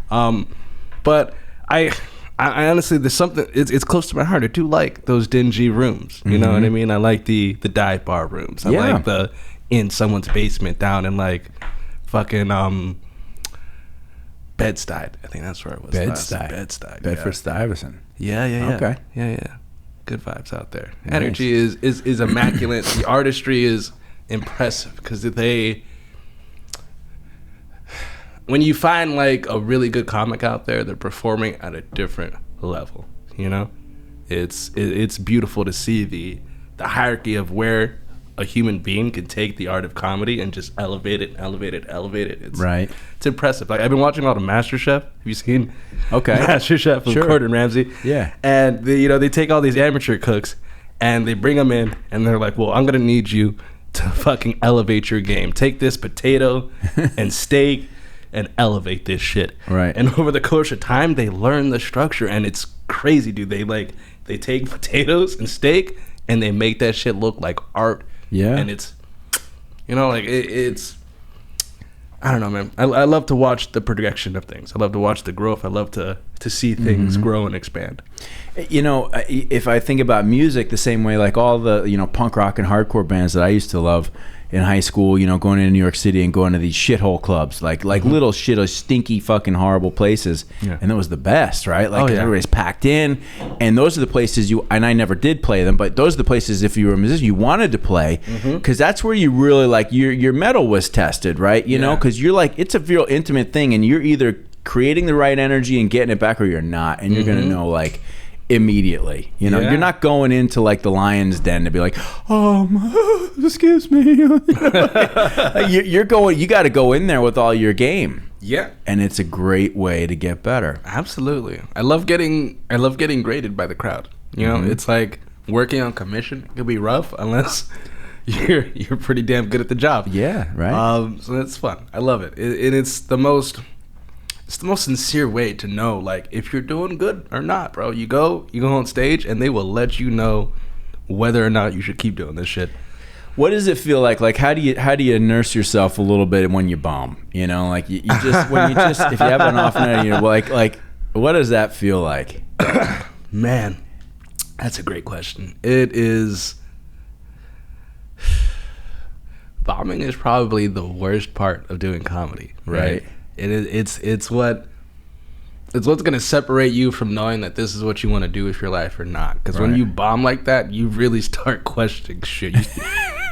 But I honestly, there's something. It's close to my heart. I do like those dingy rooms. You know what I mean? I like the dive bar rooms. I like the in someone's basement down in like fucking Bed-Stuy. I think that's where it was. Bed-Stuy. Bedford-Stuyvesant. Yeah. Okay. Yeah. Good vibes out there. Nice. Energy is immaculate. The artistry is impressive, because when you find like a really good comic out there, they're performing at a different level. You know, it's beautiful to see the hierarchy of where a human being can take the art of comedy and just elevate it. It's impressive. Like I've been watching a lot of MasterChef. Have you seen MasterChef with Gordon Ramsay? Yeah. And they take all these amateur cooks and they bring them in and they're like, well, I'm going to need you to fucking elevate your game. Take this potato and steak and elevate this shit. Right. And over the course of time, they learn the structure, and it's crazy, dude. They take potatoes and steak and they make that shit look like art. Yeah. And it's, it's, I don't know, man. I love to watch the progression of things. I love to watch the growth. I love to see things grow and expand. You know, if I think about music the same way, like all the, punk rock and hardcore bands that I used to love in high school, going into New York City and going to these shithole clubs, like little shit, stinky fucking horrible places. Yeah. And that was the best, right? Like everybody's packed in, and those are the places and I never did play them, but those are the places, if you were a musician, you wanted to play, because that's where you really, like, your metal was tested, right? You know, because you're like, it's a real intimate thing, and you're either creating the right energy and getting it back, or you're not, and you're gonna know, like, immediately. You're not going into like the lion's den to be like, excuse me. You're going, you got to go in there with all your game. Yeah. And it's a great way to get better. Absolutely. I love getting graded by the crowd. It's like working on commission. It could be rough unless you're pretty damn good at the job. Yeah, right. So it's fun. I love it. It's the most sincere way to know, like, if you're doing good or not, bro. You go on stage and they will let you know whether or not you should keep doing this shit. What does it feel like? Like, how do you nurse yourself a little bit when you bomb? Like you just if you have an off night, like what does that feel like? Man, that's a great question. It is. Bombing is probably the worst part of doing comedy, right? It's what's going to separate you from knowing that this is what you want to do with your life or not. Because when you bomb like that, you really start questioning shit. You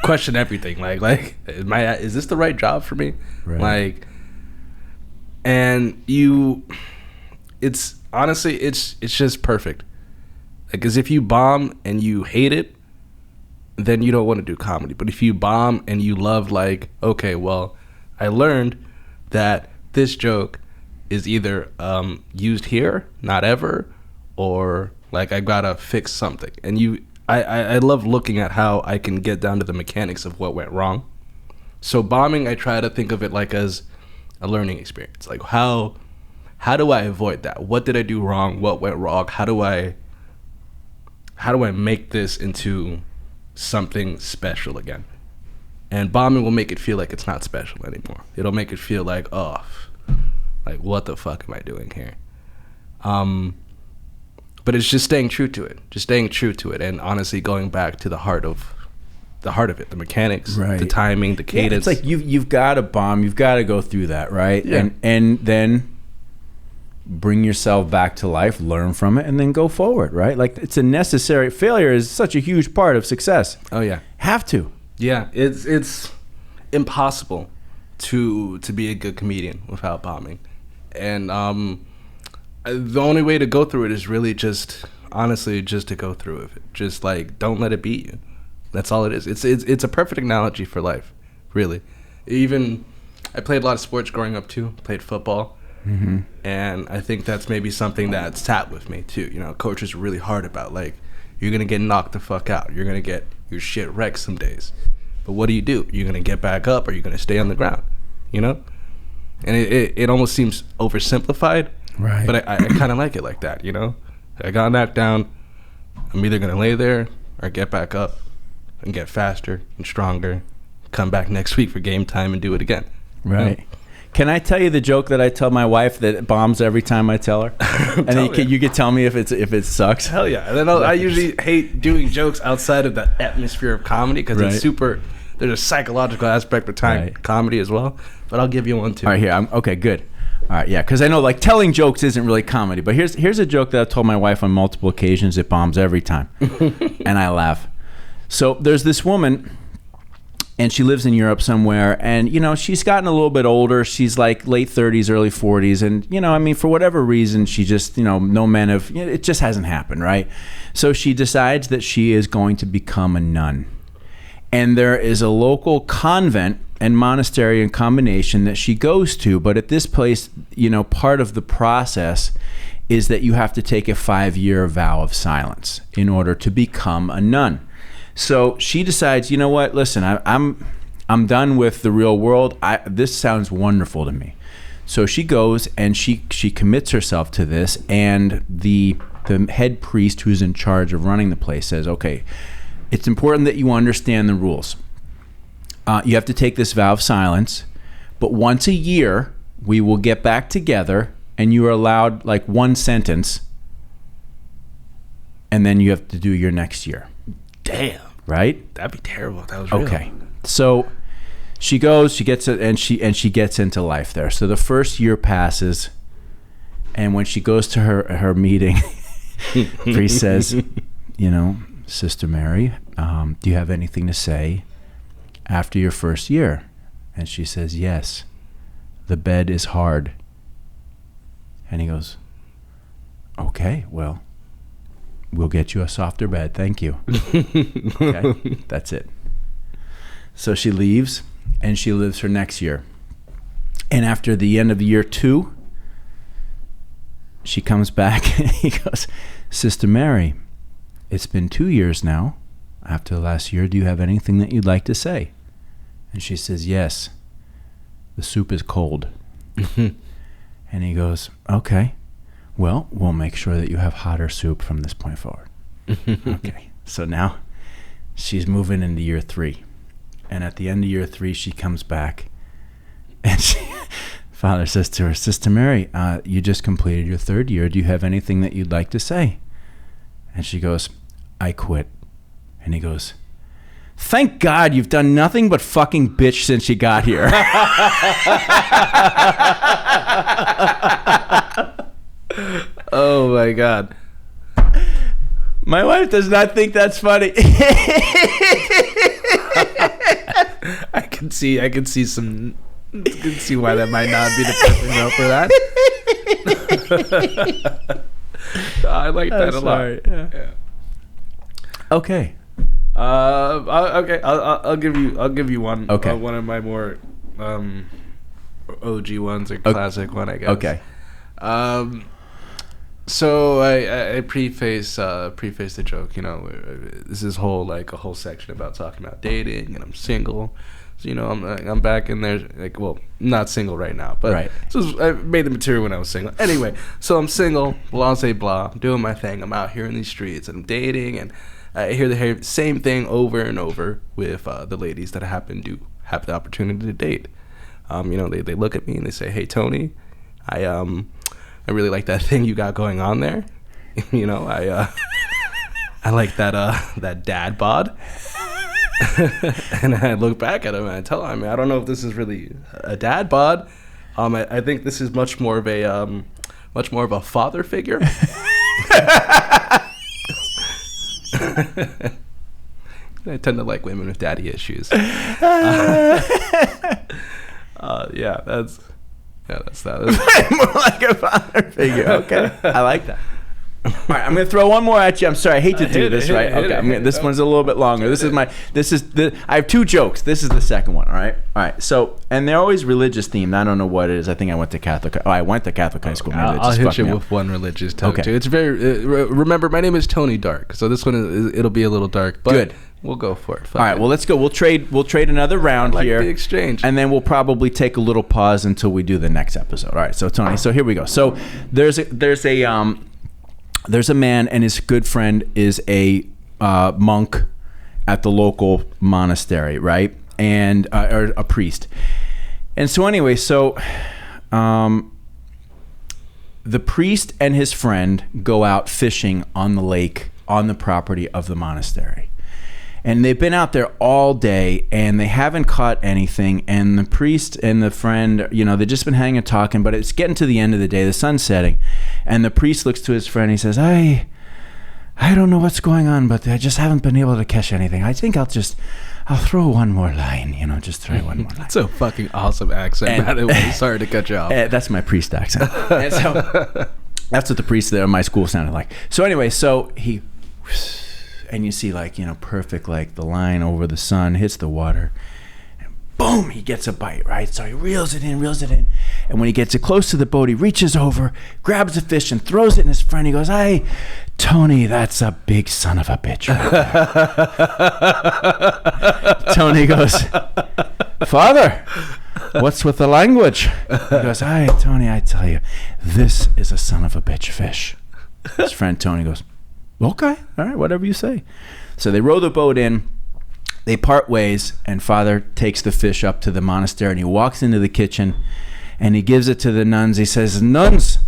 question everything. Like, is this the right job for me? Right. Like, and it's honestly, it's just perfect. Because if you bomb and you hate it, then you don't want to do comedy. But if you bomb and you love, like, okay, well, I learned that this joke is either used here, not ever, or like I gotta fix something. And I love looking at how I can get down to the mechanics of what went wrong. So bombing, I try to think of it like as a learning experience. Like how do I avoid that? What did I do wrong? What went wrong? How do I make this into something special again? And bombing will make it feel like it's not special anymore. It'll make it feel like, oh, like what the fuck am I doing here? But it's just staying true to it, and honestly going back to the heart of it, the mechanics, the timing, the cadence. Yeah, it's like you've got to bomb, you've got to go through that, right? Yeah. And then bring yourself back to life, learn from it, and then go forward, right? Like it's a necessary. Failure is such a huge part of success. Oh yeah, have to. Yeah, it's impossible to be a good comedian without bombing, and the only way to go through it is really just to go through it. Just like don't let it beat you. That's all it is. It's a perfect analogy for life, really. Even I played a lot of sports growing up too. Played football. Mm-hmm. And I think that's maybe something that sat with me too. You know, coaches are really hard about like you're gonna get knocked the fuck out. You're gonna get your shit wrecked some days. But what do? You're gonna get back up, or you're gonna stay on the ground. You know, and it almost seems oversimplified, right? But I kind of like it like that. You know, I got knocked down. I'm either gonna lay there or get back up and get faster and stronger. Come back next week for game time and do it again. Right. You know? Can I tell you the joke that I tell my wife that bombs every time I tell her? And then you can tell me if it sucks. Hell yeah. And then I usually hate doing jokes outside of the atmosphere of comedy because it's super. There's a psychological aspect behind comedy as well. But I'll give you one too. All right, here. Okay, good. All right, yeah, because I know like telling jokes isn't really comedy. But here's a joke that I've told my wife on multiple occasions. It bombs every time, and I laugh. So there's this woman. And she lives in Europe somewhere, and you know she's gotten a little bit older. She's like late 30s, early 40s, and you know, I mean, for whatever reason, she just, you know, no men have. You know, it just hasn't happened, right? So she decides that she is going to become a nun, and there is a local convent and monastery in combination that she goes to. But at this place, you know, part of the process is that you have to take a 5-year vow of silence in order to become a nun. So she decides, you know what? Listen, I'm done with the real world. This sounds wonderful to me. So she goes and she commits herself to this. And the head priest who's in charge of running the place says, okay, it's important that you understand the rules. You have to take this vow of silence, but once a year we will get back together, and you are allowed like one sentence, and then you have to do your next year. Damn. Right? That'd be terrible if that was real. Okay. So she goes, she gets it, and she gets into life there. So the first year passes, and when she goes to her meeting, priest says, you know, Sister Mary, do you have anything to say after your first year? And she says, yes, the bed is hard. And he goes, okay, well, we'll get you a softer bed. Thank you. Okay, that's it. So she leaves, and she lives her next year. And after the end of year 2, she comes back, and he goes, Sister Mary, it's been 2 years now. After the last year, do you have anything that you'd like to say? And she says, yes, the soup is cold. And he goes, okay. Well, we'll make sure that you have hotter soup from this point forward. Okay. So now she's moving into year 3. And at the end of year 3, she comes back. And Father says to her, Sister Mary, you just completed your 3rd year. Do you have anything that you'd like to say? And she goes, I quit. And he goes, thank God you've done nothing but fucking bitch since you got here. Oh my God. My wife does not think that's funny. I can see why that might not be the perfect note for that. I like that a lot. Yeah. Okay. Okay. I'll give you one. Okay. One of my more OG ones or classic one, I guess. Okay. So I preface the joke. You know, this is a whole section about talking about dating, and I'm single. So, you know, I'm back in there. Like, well, not single right now, but right. I made the material when I was single. Anyway, so I'm single. Blah, say blah. I'm doing my thing. I'm out here in these streets, and I'm dating, and I hear the same thing over and over with the ladies that I happen to have the opportunity to date. They look at me and they say, "Hey, Tony, I really like that thing you got going on there. I like that dad bod." And I look back at him and I tell him, I don't know if this is really a dad bod. I think this is much more of a father figure. I tend to like women with daddy issues. That's that. More like a father figure. Okay, I like that. All right, I'm gonna throw one more at you. I'm sorry, I hate to do this, right? Okay, this one's a little bit longer. I have two jokes. This is the second one. All right. So, and they're always religious themed. I don't know what it is. I think I went to Catholic. Oh, I went to Catholic high school. Maybe I'll hit you with one religious joke. Okay. It's very. Remember, my name is Tony Dark. So this one it'll be a little dark. But good. We'll go for it. All right. Well, let's go. We'll trade another round here. The exchange. And then we'll probably take a little pause until we do the next episode. All right. So Tony. So here we go. So there's a man, and his good friend is a monk at the local monastery, right? And or a priest. And so anyway, the priest and his friend go out fishing on the lake on the property of the monastery. And they've been out there all day, and they haven't caught anything. And the priest and the friend, they've just been hanging, talking. But it's getting to the end of the day. The sun's setting. And the priest looks to his friend. He says, I don't know what's going on, but I just haven't been able to catch anything. I think I'll throw one more line. Just throw one more line. That's a fucking awesome accent, by the way. Sorry to cut you off. That's my priest accent. And so that's what the priest there in my school sounded like. So anyway, he... And you see, perfect, the line over the sun hits the water. And boom, he gets a bite, right? So he reels it in. And when he gets it close to the boat, he reaches over, grabs the fish, and throws it in his friend. He goes, "Hey, Tony, that's a big son of a bitch right there." Tony goes, "Father, what's with the language?" He goes, "Hey, Tony, I tell you, this is a son of a bitch fish." His friend Tony goes, "Okay, all right, whatever you say." So they row the boat in, they part ways, and Father takes the fish up to the monastery, and he walks into the kitchen, and he gives it to the nuns. He says, "Nuns,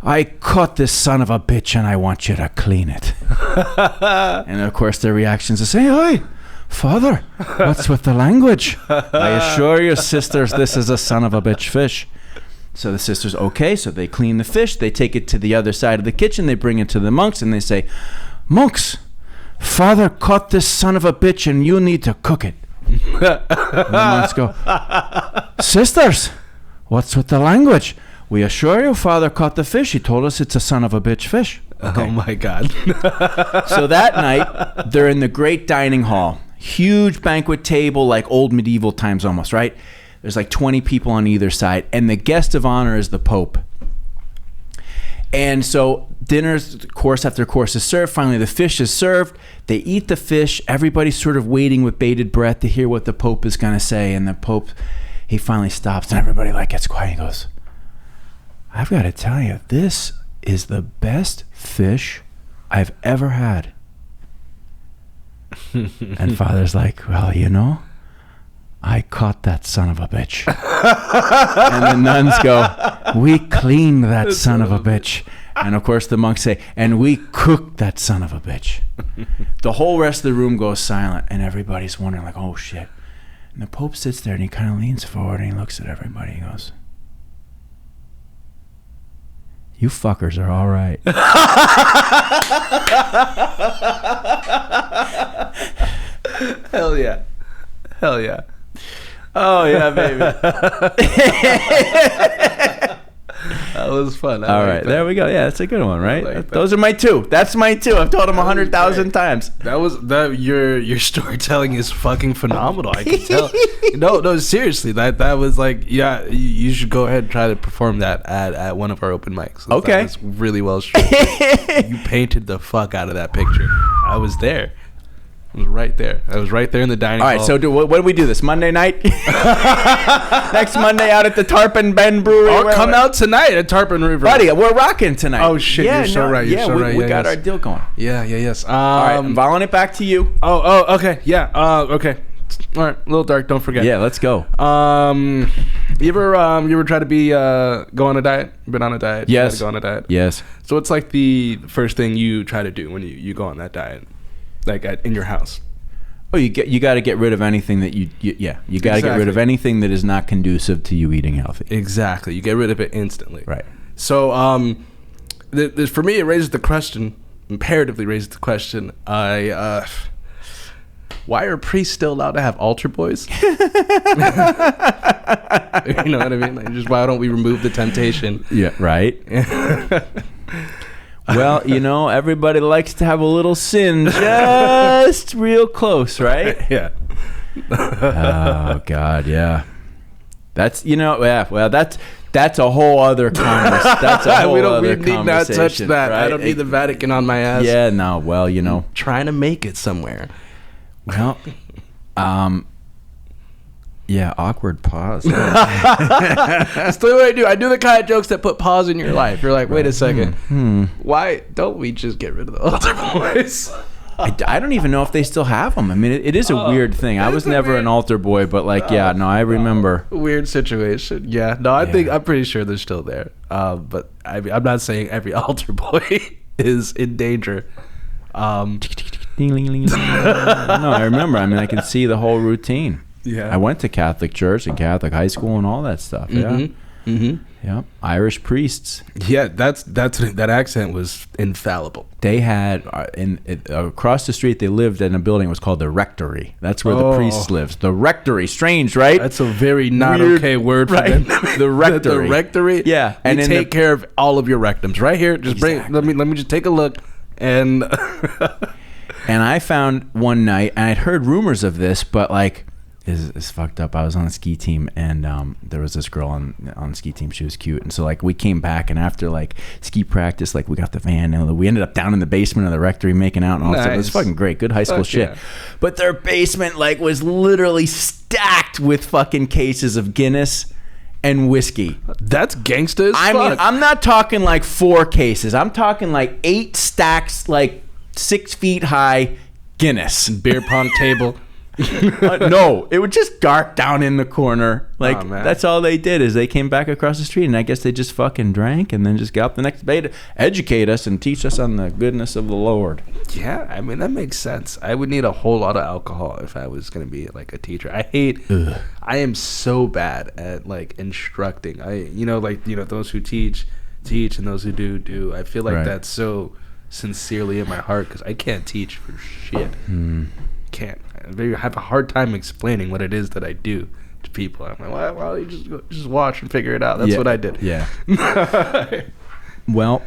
I caught this son of a bitch, and I want you to clean it." And of course their reactions are saying, "Hey, Father, what's with the language? I assure you, sisters, this is a son of a bitch fish." So the sisters, okay, so they clean the fish, they take it to the other side of the kitchen, they bring it to the monks, and they say, "Monks, Father caught this son of a bitch, and you need to cook it." And the monks go, "Sisters, what's with the language? We assure you, Father caught the fish. He told us it's a son of a bitch fish." Okay. Oh my God. So that night, they're in the great dining hall. Huge banquet table, like old medieval times almost, right? There's 20 people on either side, and the guest of honor is the Pope. And so dinner's course after course is served. Finally, the fish is served. They eat the fish. Everybody's sort of waiting with bated breath to hear what the Pope is going to say. And the Pope, he finally stops, and everybody gets quiet. He goes, "I've got to tell you, this is the best fish I've ever had." And Father's like, "Well, I caught that son of a bitch." And the nuns go, "We cleaned that son of a bitch." And of course the monks say, "And we cooked that son of a bitch." The whole rest of the room goes silent, and everybody's wondering, "Oh shit." And the Pope sits there, and he kind of leans forward, and he looks at everybody. He goes, "You fuckers are all right." Hell yeah. Hell yeah. Oh yeah, baby. That was fun. All right, there we go. Yeah, that's a good one, right? Those are my two. That's my two. I've told them 100,000 times. Your storytelling is fucking phenomenal. I can tell. No, seriously. That was yeah. You should go ahead and try to perform that at one of our open mics. Okay, that's really well shot. You painted the fuck out of that picture. I was there. I was right there. I was right there in the dining hall. All right, so what do we do this Monday night? Next Monday out at the Tarpon Bend Brewery. Or come out tonight at Tarpon River. Buddy, we're rocking tonight. Oh, shit, you're so right. You're so right. We got our deal going. Yes. All right, I'm volleying it back to you. Oh, okay. Yeah. Okay. All right, a little dark. Don't forget. Yeah, let's go. You ever try to go on a diet? Been on a diet? Yes. Go on a diet. Yes. So what's like the first thing you try to do when you go on that diet, like in your house? Oh, you got to get rid of anything that you got to get rid of anything that is not conducive to you eating healthy. Exactly. You get rid of it instantly. Right. So for me, it raises the question. Imperatively raises the question. Why are priests still allowed to have altar boys? You know what I mean? Like, just why don't we remove the temptation? Yeah, right. Well, everybody likes to have a little sin just real close, right? Yeah. Oh God, yeah. That's well, that's a whole other conversation. That's a whole other conversation. We need not touch that. Right? I don't need the Vatican on my ass. Yeah, no. Well, trying to make it somewhere. Well, yeah, awkward pause. That's the way I do. I do the kind of jokes that put pause in your life. You're like, wait a second. Why don't we just get rid of the altar boys? I don't even know if they still have them. I mean, it is a weird thing. I was never an altar boy, but I remember. Weird situation. Yeah. No, I'm pretty sure they're still there. But I'm not saying every altar boy is in danger. Ding, ling, ling, ling. No, I remember. I mean, I can see the whole routine. Yeah. I went to Catholic church and Catholic high school and all that stuff. Yeah. Yeah. Irish priests. Yeah, that accent was infallible. They had across the street. They lived in a building. It was called the rectory. That's where the priests lived. The rectory. Strange, right? That's a very not weird, okay word for them. The rectory. The rectory. Yeah, and take care of all of your rectums right here. Just bring. Let me just take a look and. And I found one night, and I'd heard rumors of this, but it's fucked up. I was on a ski team, and there was this girl on the ski team. She was cute, and so we came back, and after ski practice, we got the van, and we ended up down in the basement of the rectory making out and all that stuff. It was fucking great, good high school shit. Yeah. But their basement was literally stacked with fucking cases of Guinness and whiskey. That's gangsta as fuck. I mean, I'm not talking 4 cases. I'm talking 8 stacks, 6 feet high Guinness. Beer pong table. No, it was just dark down in the corner. Man. That's all they did is they came back across the street, and I guess they just fucking drank and then just got up the next day to educate us and teach us on the goodness of the Lord. Yeah, I mean, that makes sense. I would need a whole lot of alcohol if I was going to be a teacher. I am so bad at instructing. Those who teach and those who do. I feel like that's so sincerely in my heart because I can't teach for shit. Can't. I have a hard time explaining what it is that I do to people. I'm like, well, you just watch and figure it out. That's what I did. Yeah. Well,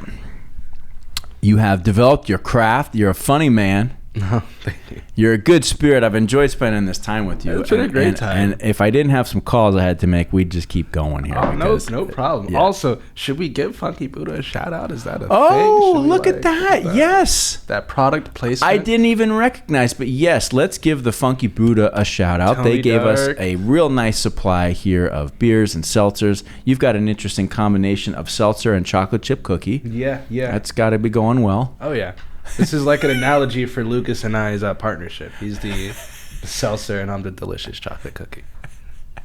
you have developed your craft. You're a funny man. No, thank you. You're a good spirit. I've enjoyed spending this time with you. It's been a great time. And if I didn't have some calls I had to make, we'd just keep going here. Oh, no problem. Yeah. Also, should we give Funky Buddha a shout out? Is that a thing? Oh, look at that. Yes. That product placement. I didn't even recognize, but yes, let's give the Funky Buddha a shout out. They gave us a real nice supply here of beers and seltzers. You've got an interesting combination of seltzer and chocolate chip cookie. Yeah. That's got to be going well. Oh, yeah. This is like an analogy for Lucas and I's partnership. He's the seltzer and I'm the delicious chocolate cookie.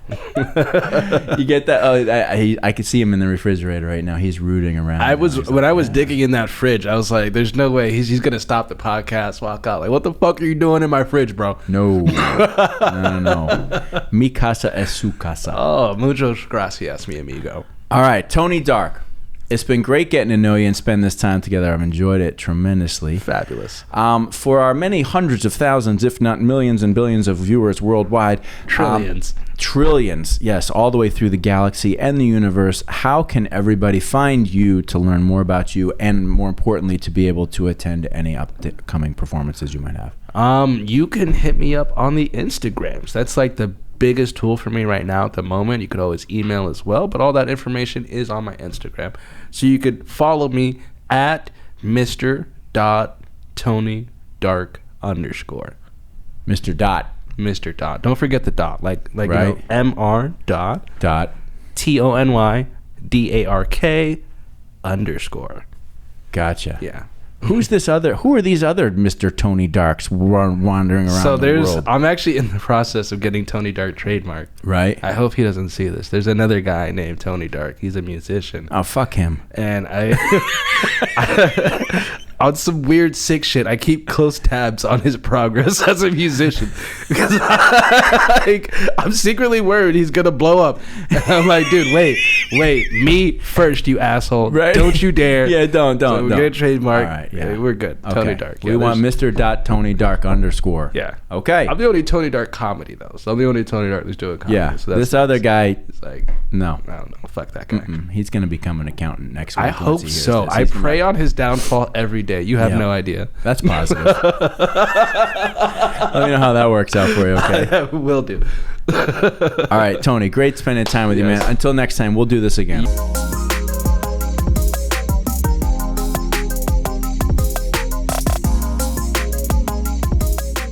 You get that? Oh, I can see him in the refrigerator right now. He's rooting around. I was digging in that fridge. I was like, "There's no way he's gonna stop the podcast, walk out. Like, what the fuck are you doing in my fridge, bro?" No. Mi casa es su casa. Oh, muchas gracias, mi amigo. All right, Tony Dark. It's been great getting to know you and spend this time together. I've enjoyed it tremendously. Fabulous. For our many hundreds of thousands, if not millions and billions of viewers worldwide. Trillions, yes, all the way through the galaxy and the universe. How can everybody find you to learn more about you and, more importantly, to be able to attend any upcoming performances you might have? You can hit me up on the Instagrams. That's the biggest tool for me right now at the moment. You could always email as well, but all that information is on my Instagram. So you could follow me at Mr.TonyDark_. Mr. Dot. Mr. Dot. Don't forget the dot. Like Right. you know, MR dot Dot. TonyDark_. Gotcha. Yeah. Who are these other Mr. Tony Darks wandering around So the world? I'm actually in the process of getting Tony Dark trademarked. Right. I hope he doesn't see this. There's another guy named Tony Dark. He's a musician. Oh, fuck him. And on some weird sick shit, I keep close tabs on his progress as a musician because I'm secretly worried he's gonna blow up. And I'm like, dude, wait, me first, you asshole! Right. Don't you dare! Yeah, don't. So we're gonna trademark. All right, yeah. We're good. Okay. Tony Dark. We want Mr. Tony Dark _. Yeah. Okay. I'm the only Tony Dark comedy though, so I'm the only Tony Dark who's doing comedy. Yeah. So This other guy, it's like, no. I don't know. Fuck that guy. He's going to become an accountant next week. I once hope he hears so. this. I He's gonna- pray on his downfall every day. You have Yeah. no idea. That's positive. Let me know how that works out for you, okay? Will do. All right, Tony, great spending time with you, Yes. man. Until next time, we'll do this again.